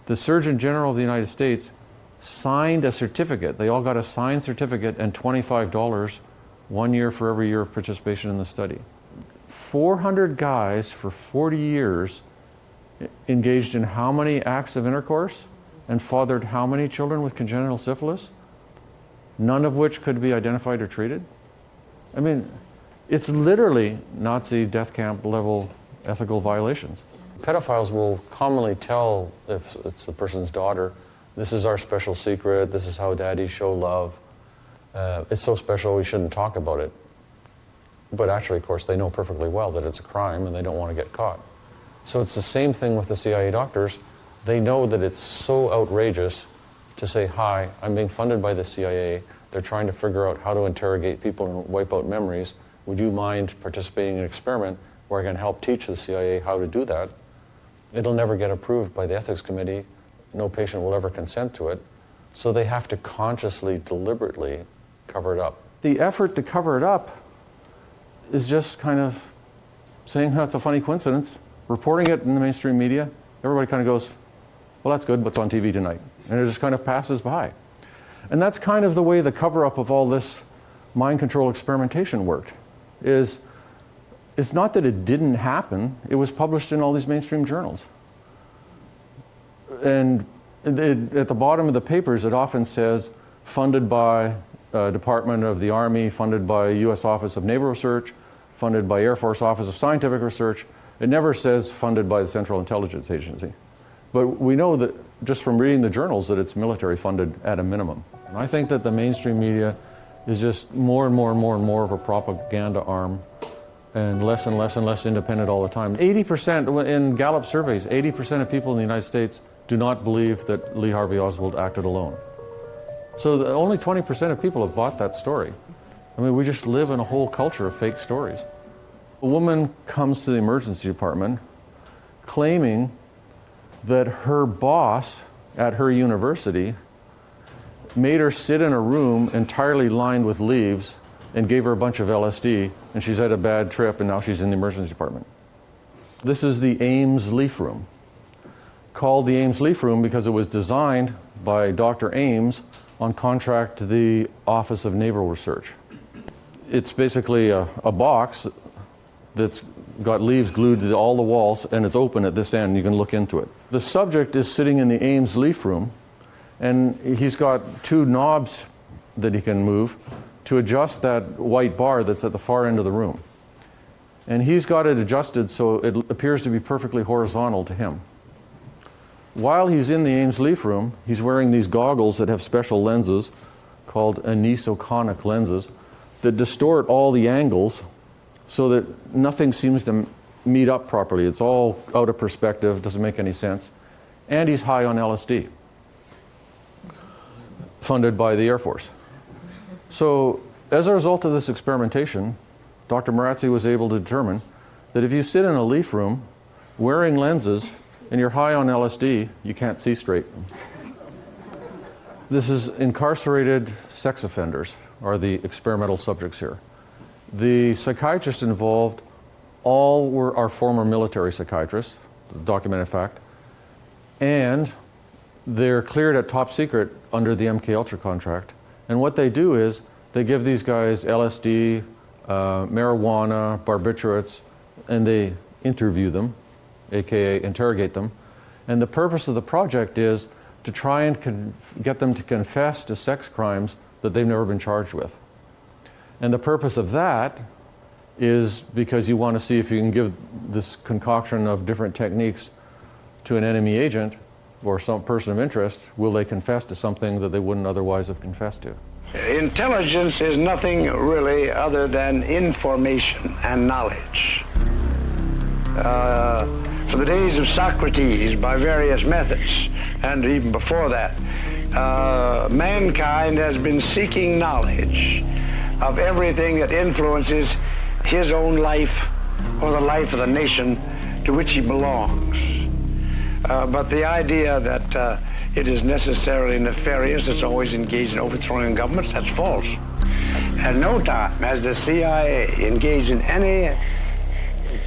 the Surgeon General of the United States signed a certificate. They all got a signed certificate and $25, 1 year for every year of participation in the study. 400 guys for 40 years engaged in how many acts of intercourse and fathered how many children with congenital syphilis, none of which could be identified or treated? I mean, it's literally Nazi death camp level ethical violations. Pedophiles will commonly tell, if it's the person's daughter, this is our special secret, this is how daddies show love. It's so special we shouldn't talk about it. But actually, of course, they know perfectly well that it's a crime and they don't want to get caught. So it's the same thing with the CIA doctors. They know that it's so outrageous to say, hi, I'm being funded by the CIA. They're trying to figure out how to interrogate people and wipe out memories. Would you mind participating in an experiment where I can help teach the CIA how to do that? It'll never get approved by the ethics committee. No patient will ever consent to it. So they have to consciously, deliberately cover it up. The effort to cover it up is just kind of saying, oh, it's a funny coincidence, reporting it in the mainstream media. Everybody kind of goes, well, that's good, what's on TV tonight? And it just kind of passes by. And that's kind of the way the cover-up of all this mind control experimentation worked. It's not that it didn't happen, it was published in all these mainstream journals. And at the bottom of the papers, it often says, funded by Department of the Army, funded by U.S. Office of Naval Research, funded by Air Force Office of Scientific Research. It never says funded by the Central Intelligence Agency. But we know that just from reading the journals that it's military funded at a minimum. And I think that the mainstream media is just more and more and more and more of a propaganda arm and less and less independent all the time. 80%, in Gallup surveys, 80% of people in the United States do not believe that Lee Harvey Oswald acted alone. So only 20% of people have bought that story. I mean, we just live in a whole culture of fake stories. A woman comes to the emergency department claiming that her boss at her university made her sit in a room entirely lined with leaves and gave her a bunch of LSD, and she's had a bad trip and now she's in the emergency department. This is the Ames Leaf Room, called the Ames Leaf Room because it was designed by Dr. Ames on contract to the Office of Naval Research. It's basically a box that's got leaves glued to all the walls, and it's open at this end. You can look into it. The subject is sitting in the Ames Leaf Room, and he's got two knobs that he can move to adjust that white bar that's at the far end of the room. And he's got it adjusted so it appears to be perfectly horizontal to him. While he's in the Ames Leaf Room, he's wearing these goggles that have special lenses called anisoconic lenses that distort all the angles so that nothing seems to meet up properly. It's all out of perspective, doesn't make any sense. And he's high on LSD, funded by the Air Force. So as a result of this experimentation, Dr. Marazzi was able to determine that if you sit in a leaf room wearing lenses and you're high on LSD, you can't see straight. This is incarcerated sex offenders are the experimental subjects here. The psychiatrists involved all are former military psychiatrists, documented fact, and they're cleared at top secret under the MKUltra contract. And what they do is they give these guys LSD, marijuana, barbiturates, and they interview them, aka interrogate them. And the purpose of the project is to try and get them to confess to sex crimes that they've never been charged with. And the purpose of that is because you want to see if you can give this concoction of different techniques to an enemy agent or some person of interest, will they confess to something that they wouldn't otherwise have confessed to? Intelligence is nothing really other than information and knowledge. For the days of Socrates, by various methods, and even before that, mankind has been seeking knowledge of everything that influences his own life or the life of the nation to which he belongs. But the idea that it is necessarily nefarious, it's always engaged in overthrowing governments, that's false. At no time has the CIA engaged in any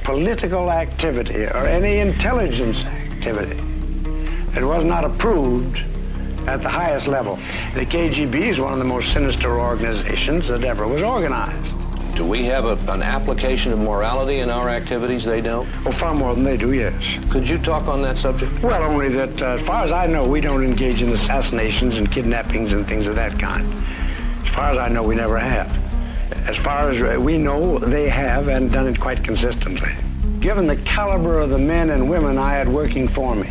political activity or any intelligence activity that was not approved at the highest level. The KGB is one of the most sinister organizations that ever was organized. Do we have an application of morality in our activities they don't? Oh, far more than they do, yes. Could you talk on that subject? Well, only that, as far as I know, we don't engage in assassinations and kidnappings and things of that kind. As far as I know, we never have. As far as we know, they have, and done it quite consistently. Given the caliber of the men and women I had working for me,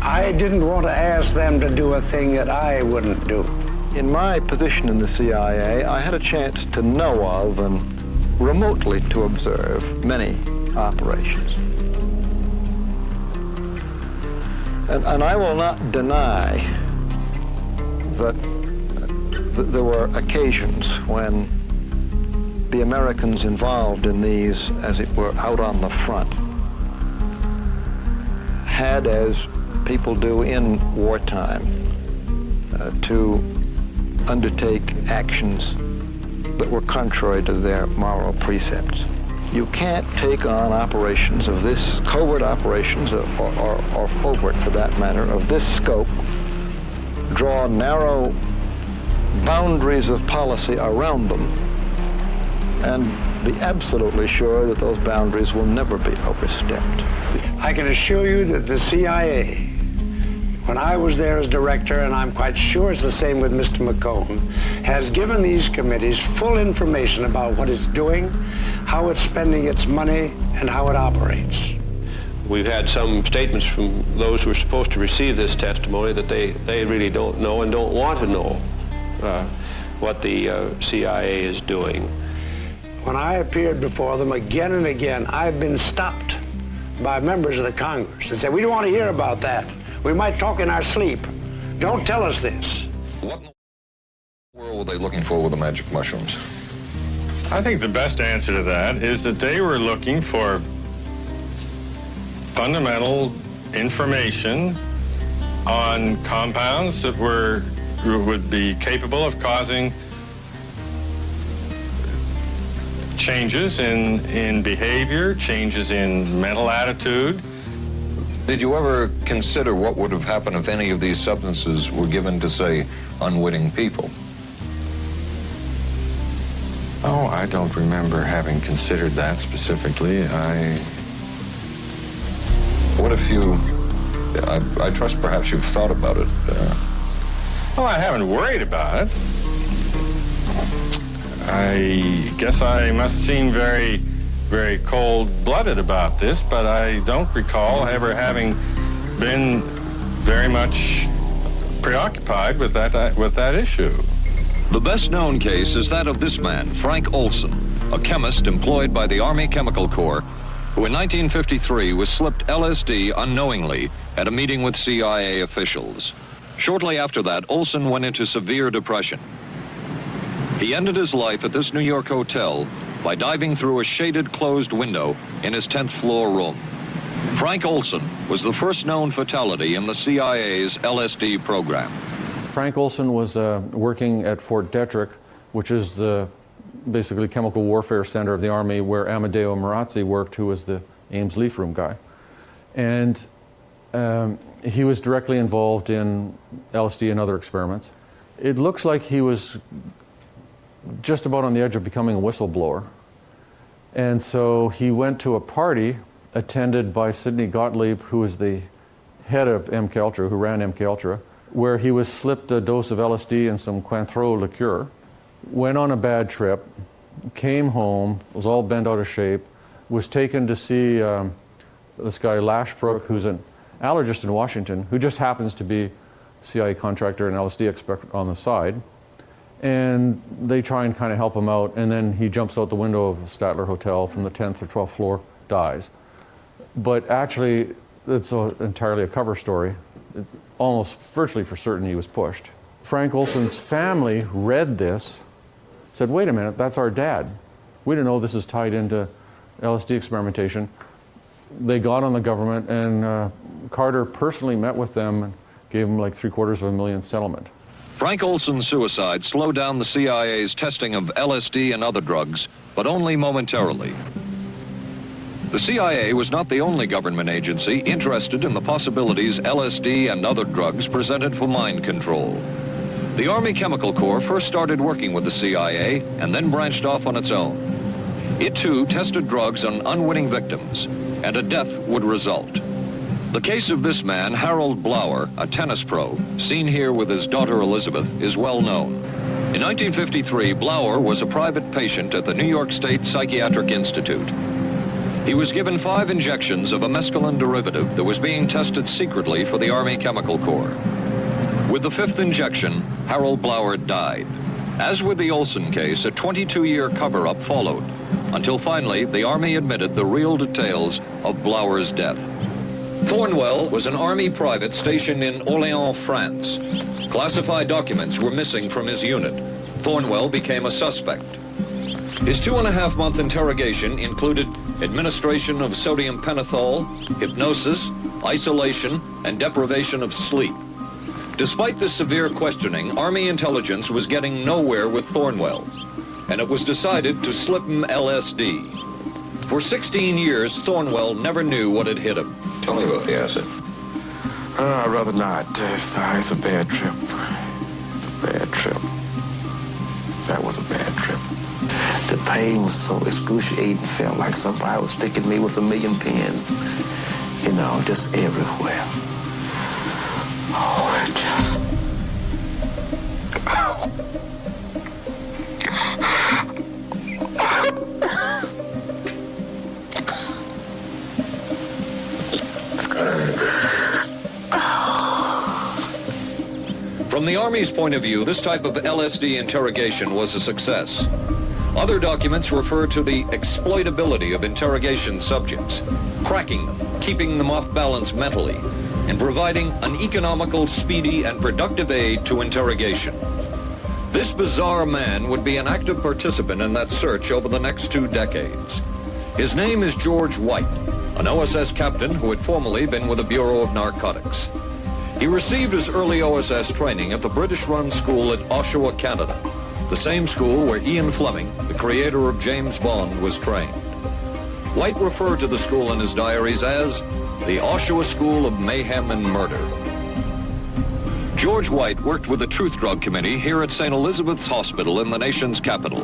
I didn't want to ask them to do a thing that I wouldn't do. In my position in the CIA, I had a chance to know of and remotely to observe many operations. And I will not deny that there were occasions when the Americans involved in these, as it were, out on the front, had, as people do in wartime, to undertake actions that were contrary to their moral precepts. You can't take on operations of this, covert operations, or covert for that matter, of this scope, draw narrow boundaries of policy around them, and be absolutely sure that those boundaries will never be overstepped. I can assure you that the CIA, when I was there as director, and I'm quite sure it's the same with Mr. McCone, has given these committees full information about what it's doing, how it's spending its money, and how it operates. We've had some statements from those who are supposed to receive this testimony that they really don't know and don't want to know what the CIA is doing. When I appeared before them again and again, I've been stopped by members of the Congress and said, we don't want to hear about that. We might talk in our sleep. Don't tell us this. What in the world were they looking for with the magic mushrooms? I think the best answer to that is that they were looking for fundamental information on compounds that would be capable of causing changes in behavior, changes in mental attitude. Did you ever consider what would have happened if any of these substances were given to, say, unwitting people? Oh, I don't remember having considered that specifically. What if you... I trust perhaps you've thought about it. Well, I haven't worried about it. I guess I must seem very, very cold-blooded about this, but I don't recall ever having been very much preoccupied with that issue. The best-known case is that of this man, Frank Olson, a chemist employed by the Army Chemical Corps, who in 1953 was slipped LSD unknowingly at a meeting with CIA officials. Shortly after that, Olson went into severe depression. He ended his life at this New York hotel by diving through a shaded closed window in his 10th floor room. Frank Olson was the first known fatality in the CIA's LSD program. Frank Olson was working at Fort Detrick, which is the basically chemical warfare center of the Army, where Amedeo Marazzi worked, who was the Ames leaf room guy. And he was directly involved in LSD and other experiments. It looks like he was just about on the edge of becoming a whistleblower. And so he went to a party attended by Sidney Gottlieb, who was the head of MKUltra, who ran MKUltra, where he was slipped a dose of LSD and some Cointreau liqueur, went on a bad trip, came home, was all bent out of shape, was taken to see this guy Lashbrook, who's an allergist in Washington, who just happens to be a CIA contractor and LSD expert on the side. And they try and kind of help him out, and then he jumps out the window of the Statler Hotel from the 10th or 12th floor, dies. But actually, it's entirely a cover story. It's almost virtually for certain he was pushed. Frank Olson's family read this, said, wait a minute, that's our dad. We didn't know this is tied into LSD experimentation. They got on the government, and Carter personally met with them and gave them like $750,000 settlement. Frank Olson's suicide slowed down the CIA's testing of LSD and other drugs, but only momentarily. The CIA was not the only government agency interested in the possibilities LSD and other drugs presented for mind control. The Army Chemical Corps first started working with the CIA and then branched off on its own. It too tested drugs on unwitting victims, and a death would result. The case of this man, Harold Blower, a tennis pro, seen here with his daughter Elizabeth, is well known. In 1953, Blower was a private patient at the New York State Psychiatric Institute. He was given 5 injections of a mescaline derivative that was being tested secretly for the Army Chemical Corps. With the 5th injection, Harold Blower died. As with the Olson case, a 22-year cover-up followed, until finally the Army admitted the real details of Blower's death. Thornwell was an Army private stationed in Orléans, France. Classified documents were missing from his unit. Thornwell became a suspect. His 2.5-month interrogation included administration of sodium pentothal, hypnosis, isolation, and deprivation of sleep. Despite this severe questioning, Army intelligence was getting nowhere with Thornwell, and it was decided to slip him LSD. For 16 years, Thornwell never knew what had hit him. Tell me about the acid. I'd rather not. It's a bad trip. It's a bad trip. That was a bad trip. The pain was so excruciating. Felt like somebody was sticking me with 1,000,000 pins. You know, just everywhere. Oh, it just... From the Army's point of view, this type of LSD interrogation was a success. Other documents refer to the exploitability of interrogation subjects, cracking them, keeping them off balance mentally, and providing an economical, speedy, and productive aid to interrogation. This bizarre man would be an active participant in that search over the next 2 decades. His name is George White, an OSS captain who had formerly been with the Bureau of Narcotics. He received his early OSS training at the British-run school at Oshawa, Canada, the same school where Ian Fleming, the creator of James Bond, was trained. White referred to the school in his diaries as the Oshawa School of Mayhem and Murder. George White worked with the Truth Drug Committee here at St. Elizabeth's Hospital in the nation's capital.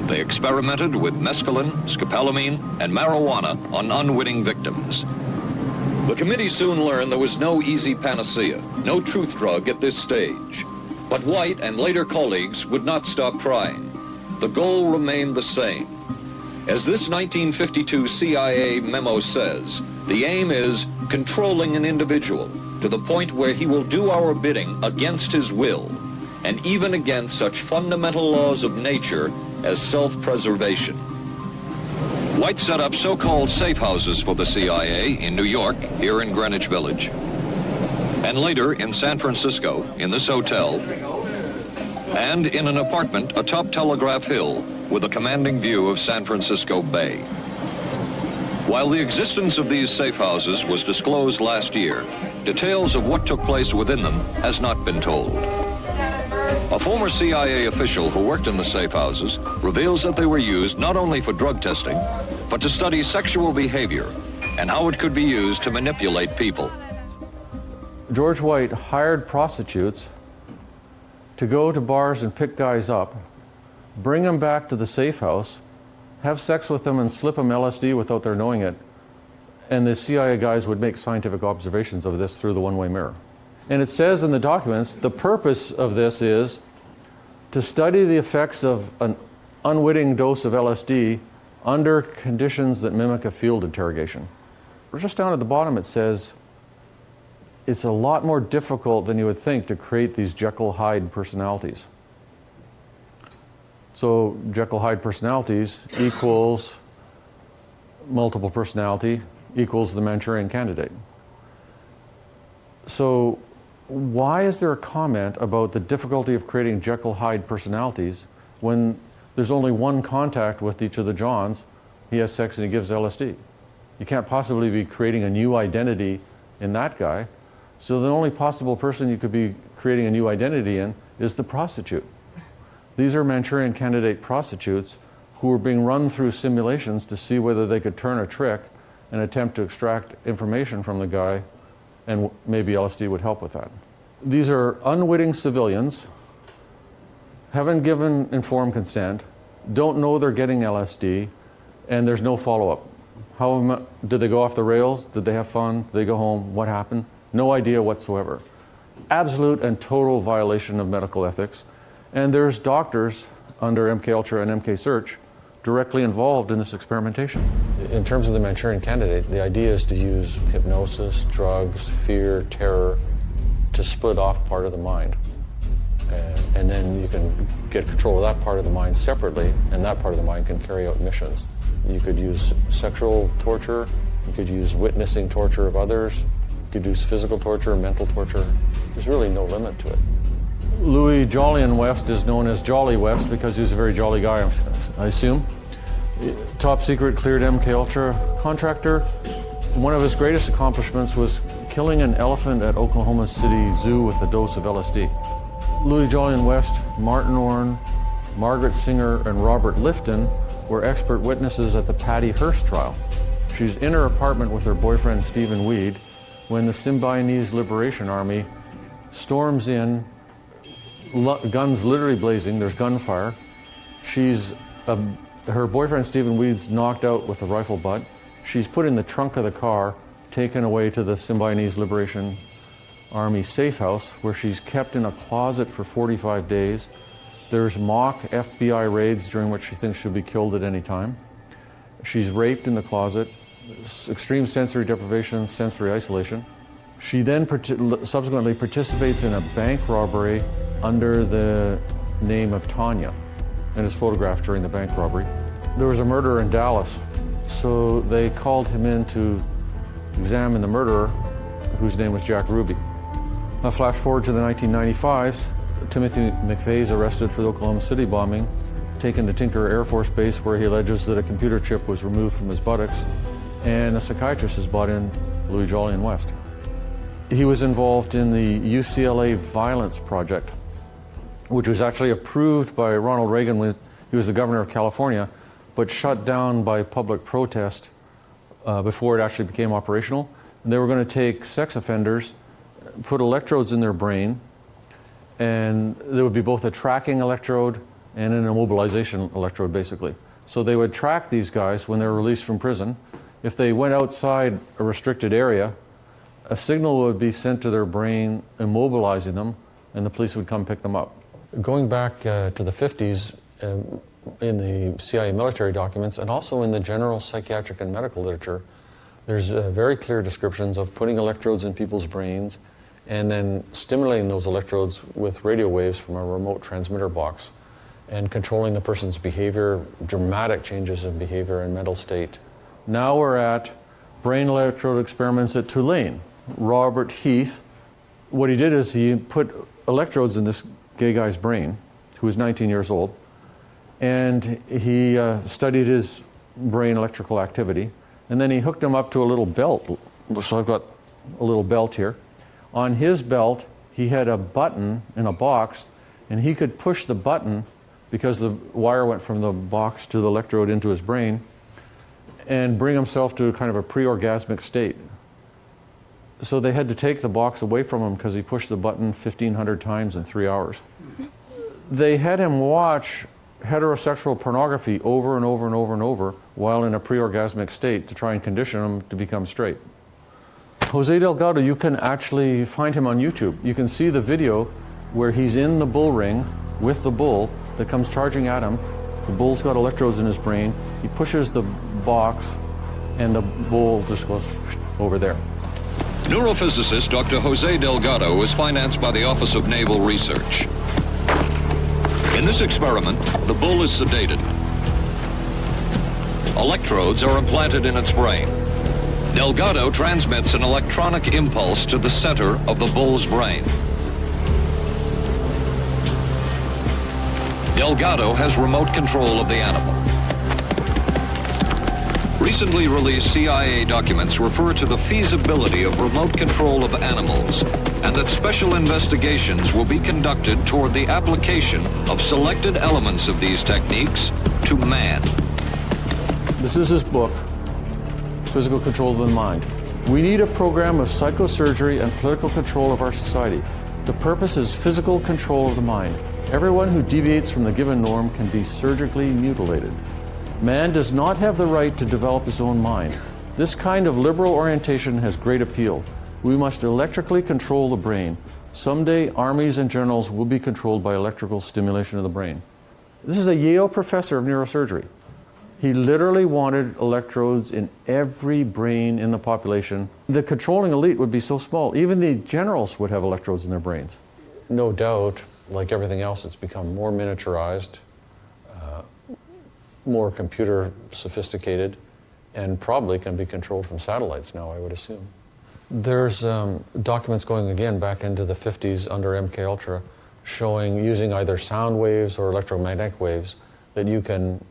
They experimented with mescaline, scopolamine, and marijuana on unwitting victims. The committee soon learned there was no easy panacea, no truth drug at this stage. But White and later colleagues would not stop trying. The goal remained the same. As this 1952 CIA memo says, the aim is controlling an individual to the point where he will do our bidding against his will, and even against such fundamental laws of nature as self-preservation. White set up so-called safe houses for the CIA in New York, here in Greenwich Village, and later in San Francisco, in this hotel, and in an apartment atop Telegraph Hill with a commanding view of San Francisco Bay. While the existence of these safe houses was disclosed last year, details of what took place within them has not been told. A former CIA official who worked in the safe houses reveals that they were used not only for drug testing, but to study sexual behavior and how it could be used to manipulate people. George White hired prostitutes to go to bars and pick guys up, bring them back to the safe house, have sex with them and slip them LSD without their knowing it, and the CIA guys would make scientific observations of this through the one-way mirror. And it says in the documents, the purpose of this is to study the effects of an unwitting dose of LSD under conditions that mimic a field interrogation. Just down at the bottom it says, it's a lot more difficult than you would think to create these Jekyll-Hyde personalities. So Jekyll-Hyde personalities equals multiple personality, equals the Manchurian Candidate. So why is there a comment about the difficulty of creating Jekyll-Hyde personalities when there's only one contact with each of the Johns? He has sex and he gives LSD. You can't possibly be creating a new identity in that guy. So the only possible person you could be creating a new identity in is the prostitute. These are Manchurian Candidate prostitutes who were being run through simulations to see whether they could turn a trick and attempt to extract information from the guy, and maybe LSD would help with that. These are unwitting civilians, haven't given informed consent, don't know they're getting LSD, and there's no follow-up. How did they go off the rails? Did they have fun? Did they go home? What happened? No idea whatsoever. Absolute and total violation of medical ethics. And there's doctors under MKUltra and MKSearch directly involved in this experimentation. In terms of the Manchurian Candidate, the idea is to use hypnosis, drugs, fear, terror to split off part of the mind. And then you can get control of that part of the mind separately, and that part of the mind can carry out missions. You could use sexual torture, you could use witnessing torture of others, you could use physical torture, mental torture. There's really no limit to it. Louis Jolyon West is known as Jolly West because he's a very jolly guy, I assume. Top secret cleared MKUltra contractor. One of his greatest accomplishments was killing an elephant at Oklahoma City Zoo with a dose of LSD. Louis Jolyon West, Martin Orne, Margaret Singer, and Robert Lifton were expert witnesses at the Patty Hearst trial. She's in her apartment with her boyfriend Stephen Weed when the Symbionese Liberation Army storms in, guns literally blazing, there's gunfire. Her boyfriend Stephen Weed's knocked out with a rifle butt. She's put in the trunk of the car, taken away to the Symbionese Liberation Army safe house, where she's kept in a closet for 45 days. There's mock FBI raids during which she thinks she'll be killed at any time. She's raped in the closet, extreme sensory deprivation, sensory isolation. She then subsequently participates in a bank robbery under the name of Tanya and is photographed during the bank robbery. There was a murder in Dallas, so they called him in to examine the murderer, whose name was Jack Ruby. Now flash forward to the 1995s, Timothy McVeigh's arrested for the Oklahoma City bombing, taken to Tinker Air Force Base where he alleges that a computer chip was removed from his buttocks, and a psychiatrist has brought in Louis Jolyon West. He was involved in the UCLA Violence Project, which was actually approved by Ronald Reagan when he was the governor of California, but shut down by public protest before it actually became operational. And they were going to take sex offenders, put electrodes in their brain, and there would be both a tracking electrode and an immobilization electrode, basically. So they would track these guys when they were released from prison. If they went outside a restricted area, a signal would be sent to their brain, immobilizing them, and the police would come pick them up. Going back to the 50s, in the c.i.a. military documents, and also in the general psychiatric and medical literature, there's very clear descriptions of putting electrodes in people's brains and then stimulating those electrodes with radio waves from a remote transmitter box and controlling the person's behavior, dramatic changes in behavior and mental state. Now we're at brain electrode experiments at Tulane. Robert Heath, what he did is he put electrodes in this gay guy's brain, who was 19 years old, and he studied his brain electrical activity, and then he hooked him up to a little belt. So I've got a little belt here. On his belt, he had a button in a box, and he could push the button because the wire went from the box to the electrode into his brain, and bring himself to kind of a pre-orgasmic state. So they had to take the box away from him because he pushed the button 1,500 times in 3 hours. They had him watch heterosexual pornography over and over and over and over while in a pre-orgasmic state to try and condition him to become straight. Jose Delgado, you can actually find him on YouTube. You can see the video where he's in the bull ring with the bull that comes charging at him. The bull's got electrodes in his brain. He pushes the box and the bull just goes over there. Neurophysicist Dr. Jose Delgado was financed by the Office of Naval Research. In this experiment, the bull is sedated. Electrodes are implanted in its brain. Delgado transmits an electronic impulse to the center of the bull's brain. Delgado has remote control of the animal. Recently released CIA documents refer to the feasibility of remote control of animals, and that special investigations will be conducted toward the application of selected elements of these techniques to man. This is his book, Physical Control of the Mind. We need a program of psychosurgery and political control of our society. The purpose is physical control of the mind. Everyone who deviates from the given norm can be surgically mutilated. Man does not have the right to develop his own mind. This kind of liberal orientation has great appeal. We must electrically control the brain. Someday, armies and generals will be controlled by electrical stimulation of the brain. This is a Yale professor of neurosurgery. He literally wanted electrodes in every brain in the population. The controlling elite would be so small, even the generals would have electrodes in their brains. No doubt, like everything else, it's become more miniaturized, more computer sophisticated, and probably can be controlled from satellites now, I would assume. There's documents going again back into the 50s under MKUltra showing using either sound waves or electromagnetic waves that you can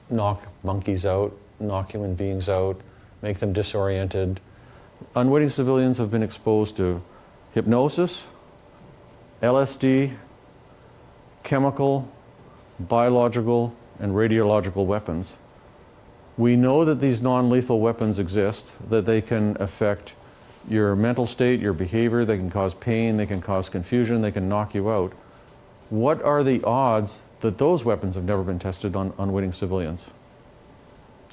knock monkeys out, knock human beings out, make them disoriented. Unwitting civilians have been exposed to hypnosis, LSD, chemical, biological, and radiological weapons. We know that these non-lethal weapons exist, that they can affect your mental state, your behavior, they can cause pain, they can cause confusion, they can knock you out. What are the odds that those weapons have never been tested on unwitting civilians?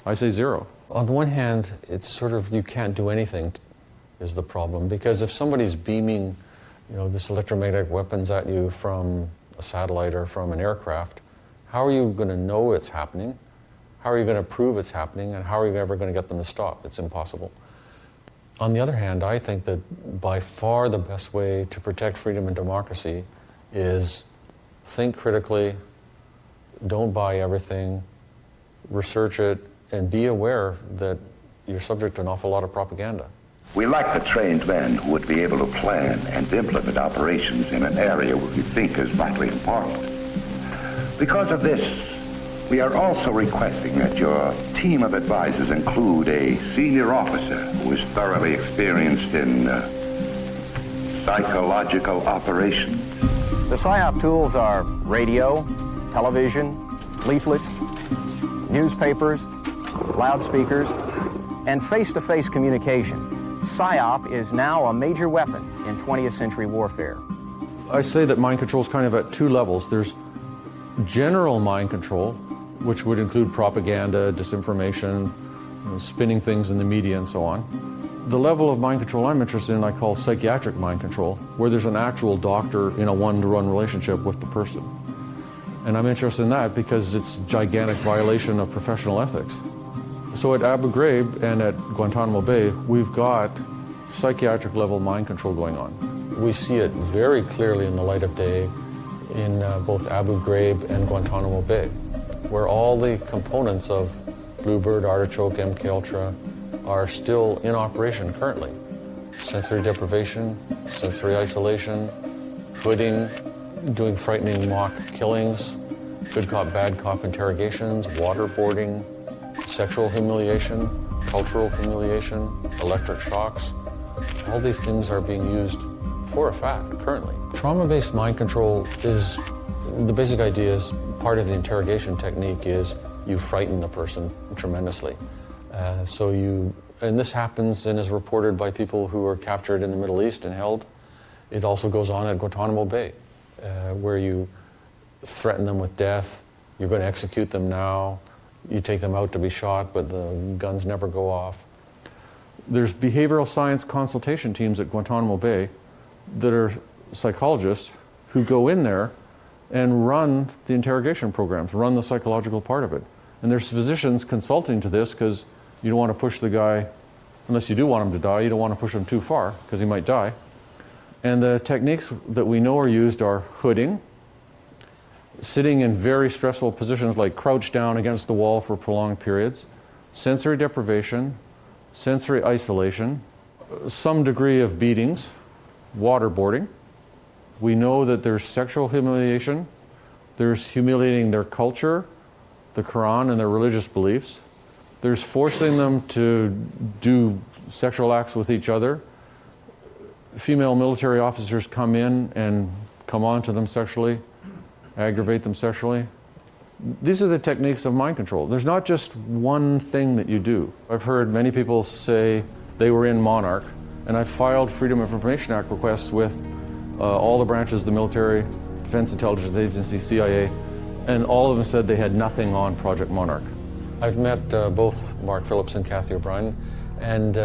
I say zero. On the one hand, it's sort of you can't do anything is the problem, because if somebody's beaming, this electromagnetic weapons at you from a satellite or from an aircraft, how are you going to know it's happening? How are you going to prove it's happening? And how are you ever going to get them to stop? It's impossible. On the other hand, I think that by far the best way to protect freedom and democracy is think critically, don't buy everything, research it, and be aware that you're subject to an awful lot of propaganda. We lack the trained men who would be able to plan and implement operations in an area we think is vitally important. Because of this, we are also requesting that your team of advisors include a senior officer who is thoroughly experienced in psychological operations. The PSYOP tools are radio, television, leaflets, newspapers, loudspeakers, and face-to-face communication. PSYOP is now a major weapon in 20th century warfare. I say that mind control is kind of at two levels. There's general mind control, which would include propaganda, disinformation, spinning things in the media and so on. The level of mind control I'm interested in I call psychiatric mind control, where there's an actual doctor in a one-to-one relationship with the person. And I'm interested in that because it's a gigantic violation of professional ethics. So at Abu Ghraib and at Guantanamo Bay, we've got psychiatric level mind control going on. We see it very clearly in the light of day in both Abu Ghraib and Guantanamo Bay, where all the components of Bluebird, Artichoke, MKUltra are still in operation currently. Sensory deprivation, sensory isolation, hooding, doing frightening mock killings, good cop, bad cop interrogations, waterboarding, sexual humiliation, cultural humiliation, electric shocks. All these things are being used for a fact currently. Trauma-based mind control is, the basic idea is, part of the interrogation technique is you frighten the person tremendously. And this happens and is reported by people who are captured in the Middle East and held. It also goes on at Guantanamo Bay, where you threaten them with death. You're going to execute them now. You take them out to be shot, but the guns never go off. There's behavioral science consultation teams at Guantanamo Bay that are psychologists who go in there and run the interrogation programs, run the psychological part of it. And there's physicians consulting to this because you don't want to push the guy, unless you do want him to die, you don't want to push him too far because he might die. And the techniques that we know are used are hooding, sitting in very stressful positions like crouched down against the wall for prolonged periods, sensory deprivation, sensory isolation, some degree of beatings, waterboarding. We know that there's sexual humiliation, there's humiliating their culture, the Quran and their religious beliefs. There's forcing them to do sexual acts with each other. Female military officers come in and come on to them sexually, aggravate them sexually. These are the techniques of mind control. There's not just one thing that you do. I've heard many people say they were in Monarch, and I filed Freedom of Information Act requests with all the branches of the military, Defense Intelligence Agency, CIA, and all of them said they had nothing on Project Monarch. I've met both Mark Phillips and Kathy O'Brien, and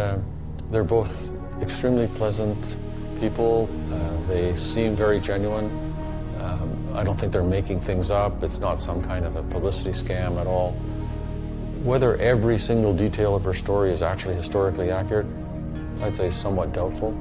they're both extremely pleasant people. They seem very genuine. I don't think they're making things up. It's not some kind of a publicity scam at all. Whether every single detail of her story is actually historically accurate, I'd say somewhat doubtful.